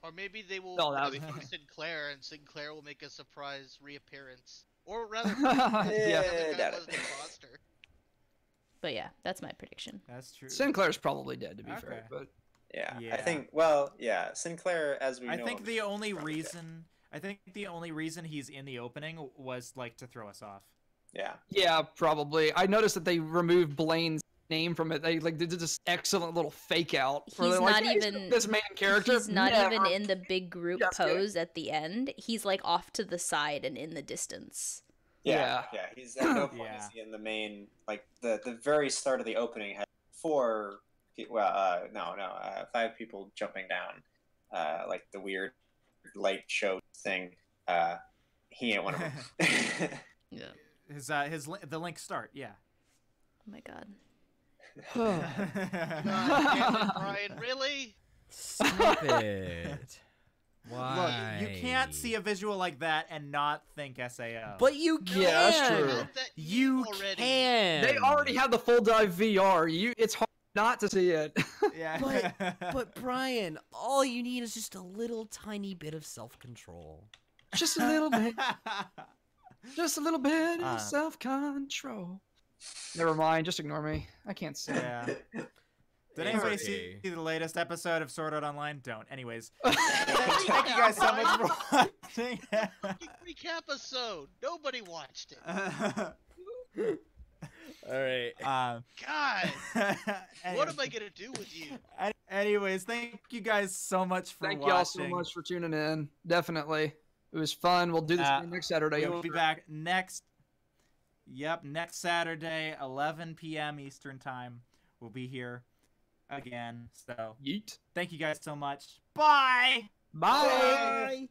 S4: Or maybe they will
S1: Oh, that would be
S4: rescue
S1: fun.
S4: Sinclair, and Sinclair will make a surprise reappearance. Or rather,
S1: Yeah.
S4: the other guy
S5: doubt
S4: was
S5: it.
S4: an imposter.
S7: But yeah, that's my prediction.
S3: That's true.
S1: Sinclair's probably dead, to be
S3: Okay.
S1: fair. But
S5: Yeah.
S3: Yeah.
S5: I think, Sinclair, as we know
S3: I think
S5: him,
S3: the only
S5: probably dead.
S3: reason he's in the opening was like to throw us off.
S5: Yeah.
S1: yeah, probably. I noticed that they removed Blaine's name from it. They did this excellent little fake out.
S7: He's
S1: like,
S7: not
S1: "Hey,
S7: even-
S1: this main character.
S7: He's not
S1: Never."
S7: even in the big group
S1: Just kidding.
S7: pose at the end. He's like off to the side and in the distance.
S5: Yeah. He's at no point
S3: Yeah.
S5: is he in the main, like, the very start of the opening had 5 people jumping down, like the weird light show thing. He ain't one of them.
S7: Yeah.
S3: The link start, yeah.
S7: Oh my god.
S4: God damn it, Brian, really?
S2: Stop it. Why?
S3: Look, you can't see a visual like that and not think SAO.
S2: But you can.
S1: Yeah, that's true.
S4: That
S2: You
S4: already.
S2: can.
S1: They already have the full dive VR. It's hard not to see it.
S3: Yeah.
S2: But Brian, all you need is just a little tiny bit of self-control.
S1: Just a little bit. Just a little bit of self-control. Never mind. Just ignore me. I can't see.
S3: Yeah. Did anybody see the latest episode of Sword Art Online? Don't. Anyways, thank you guys so much for watching.
S4: Recap episode. Nobody watched it.
S2: All right.
S4: God, what am I gonna do with you?
S3: Anyways, thank you guys so much for
S1: Thank
S3: watching.
S1: y'all so much for tuning in. Definitely. It was fun. We'll do this again next Saturday.
S3: We will be back next Saturday, 11 p.m. Eastern Time. We'll be here again. So,
S1: Yeet.
S3: thank you guys so much. Bye!
S1: Bye.
S2: Bye.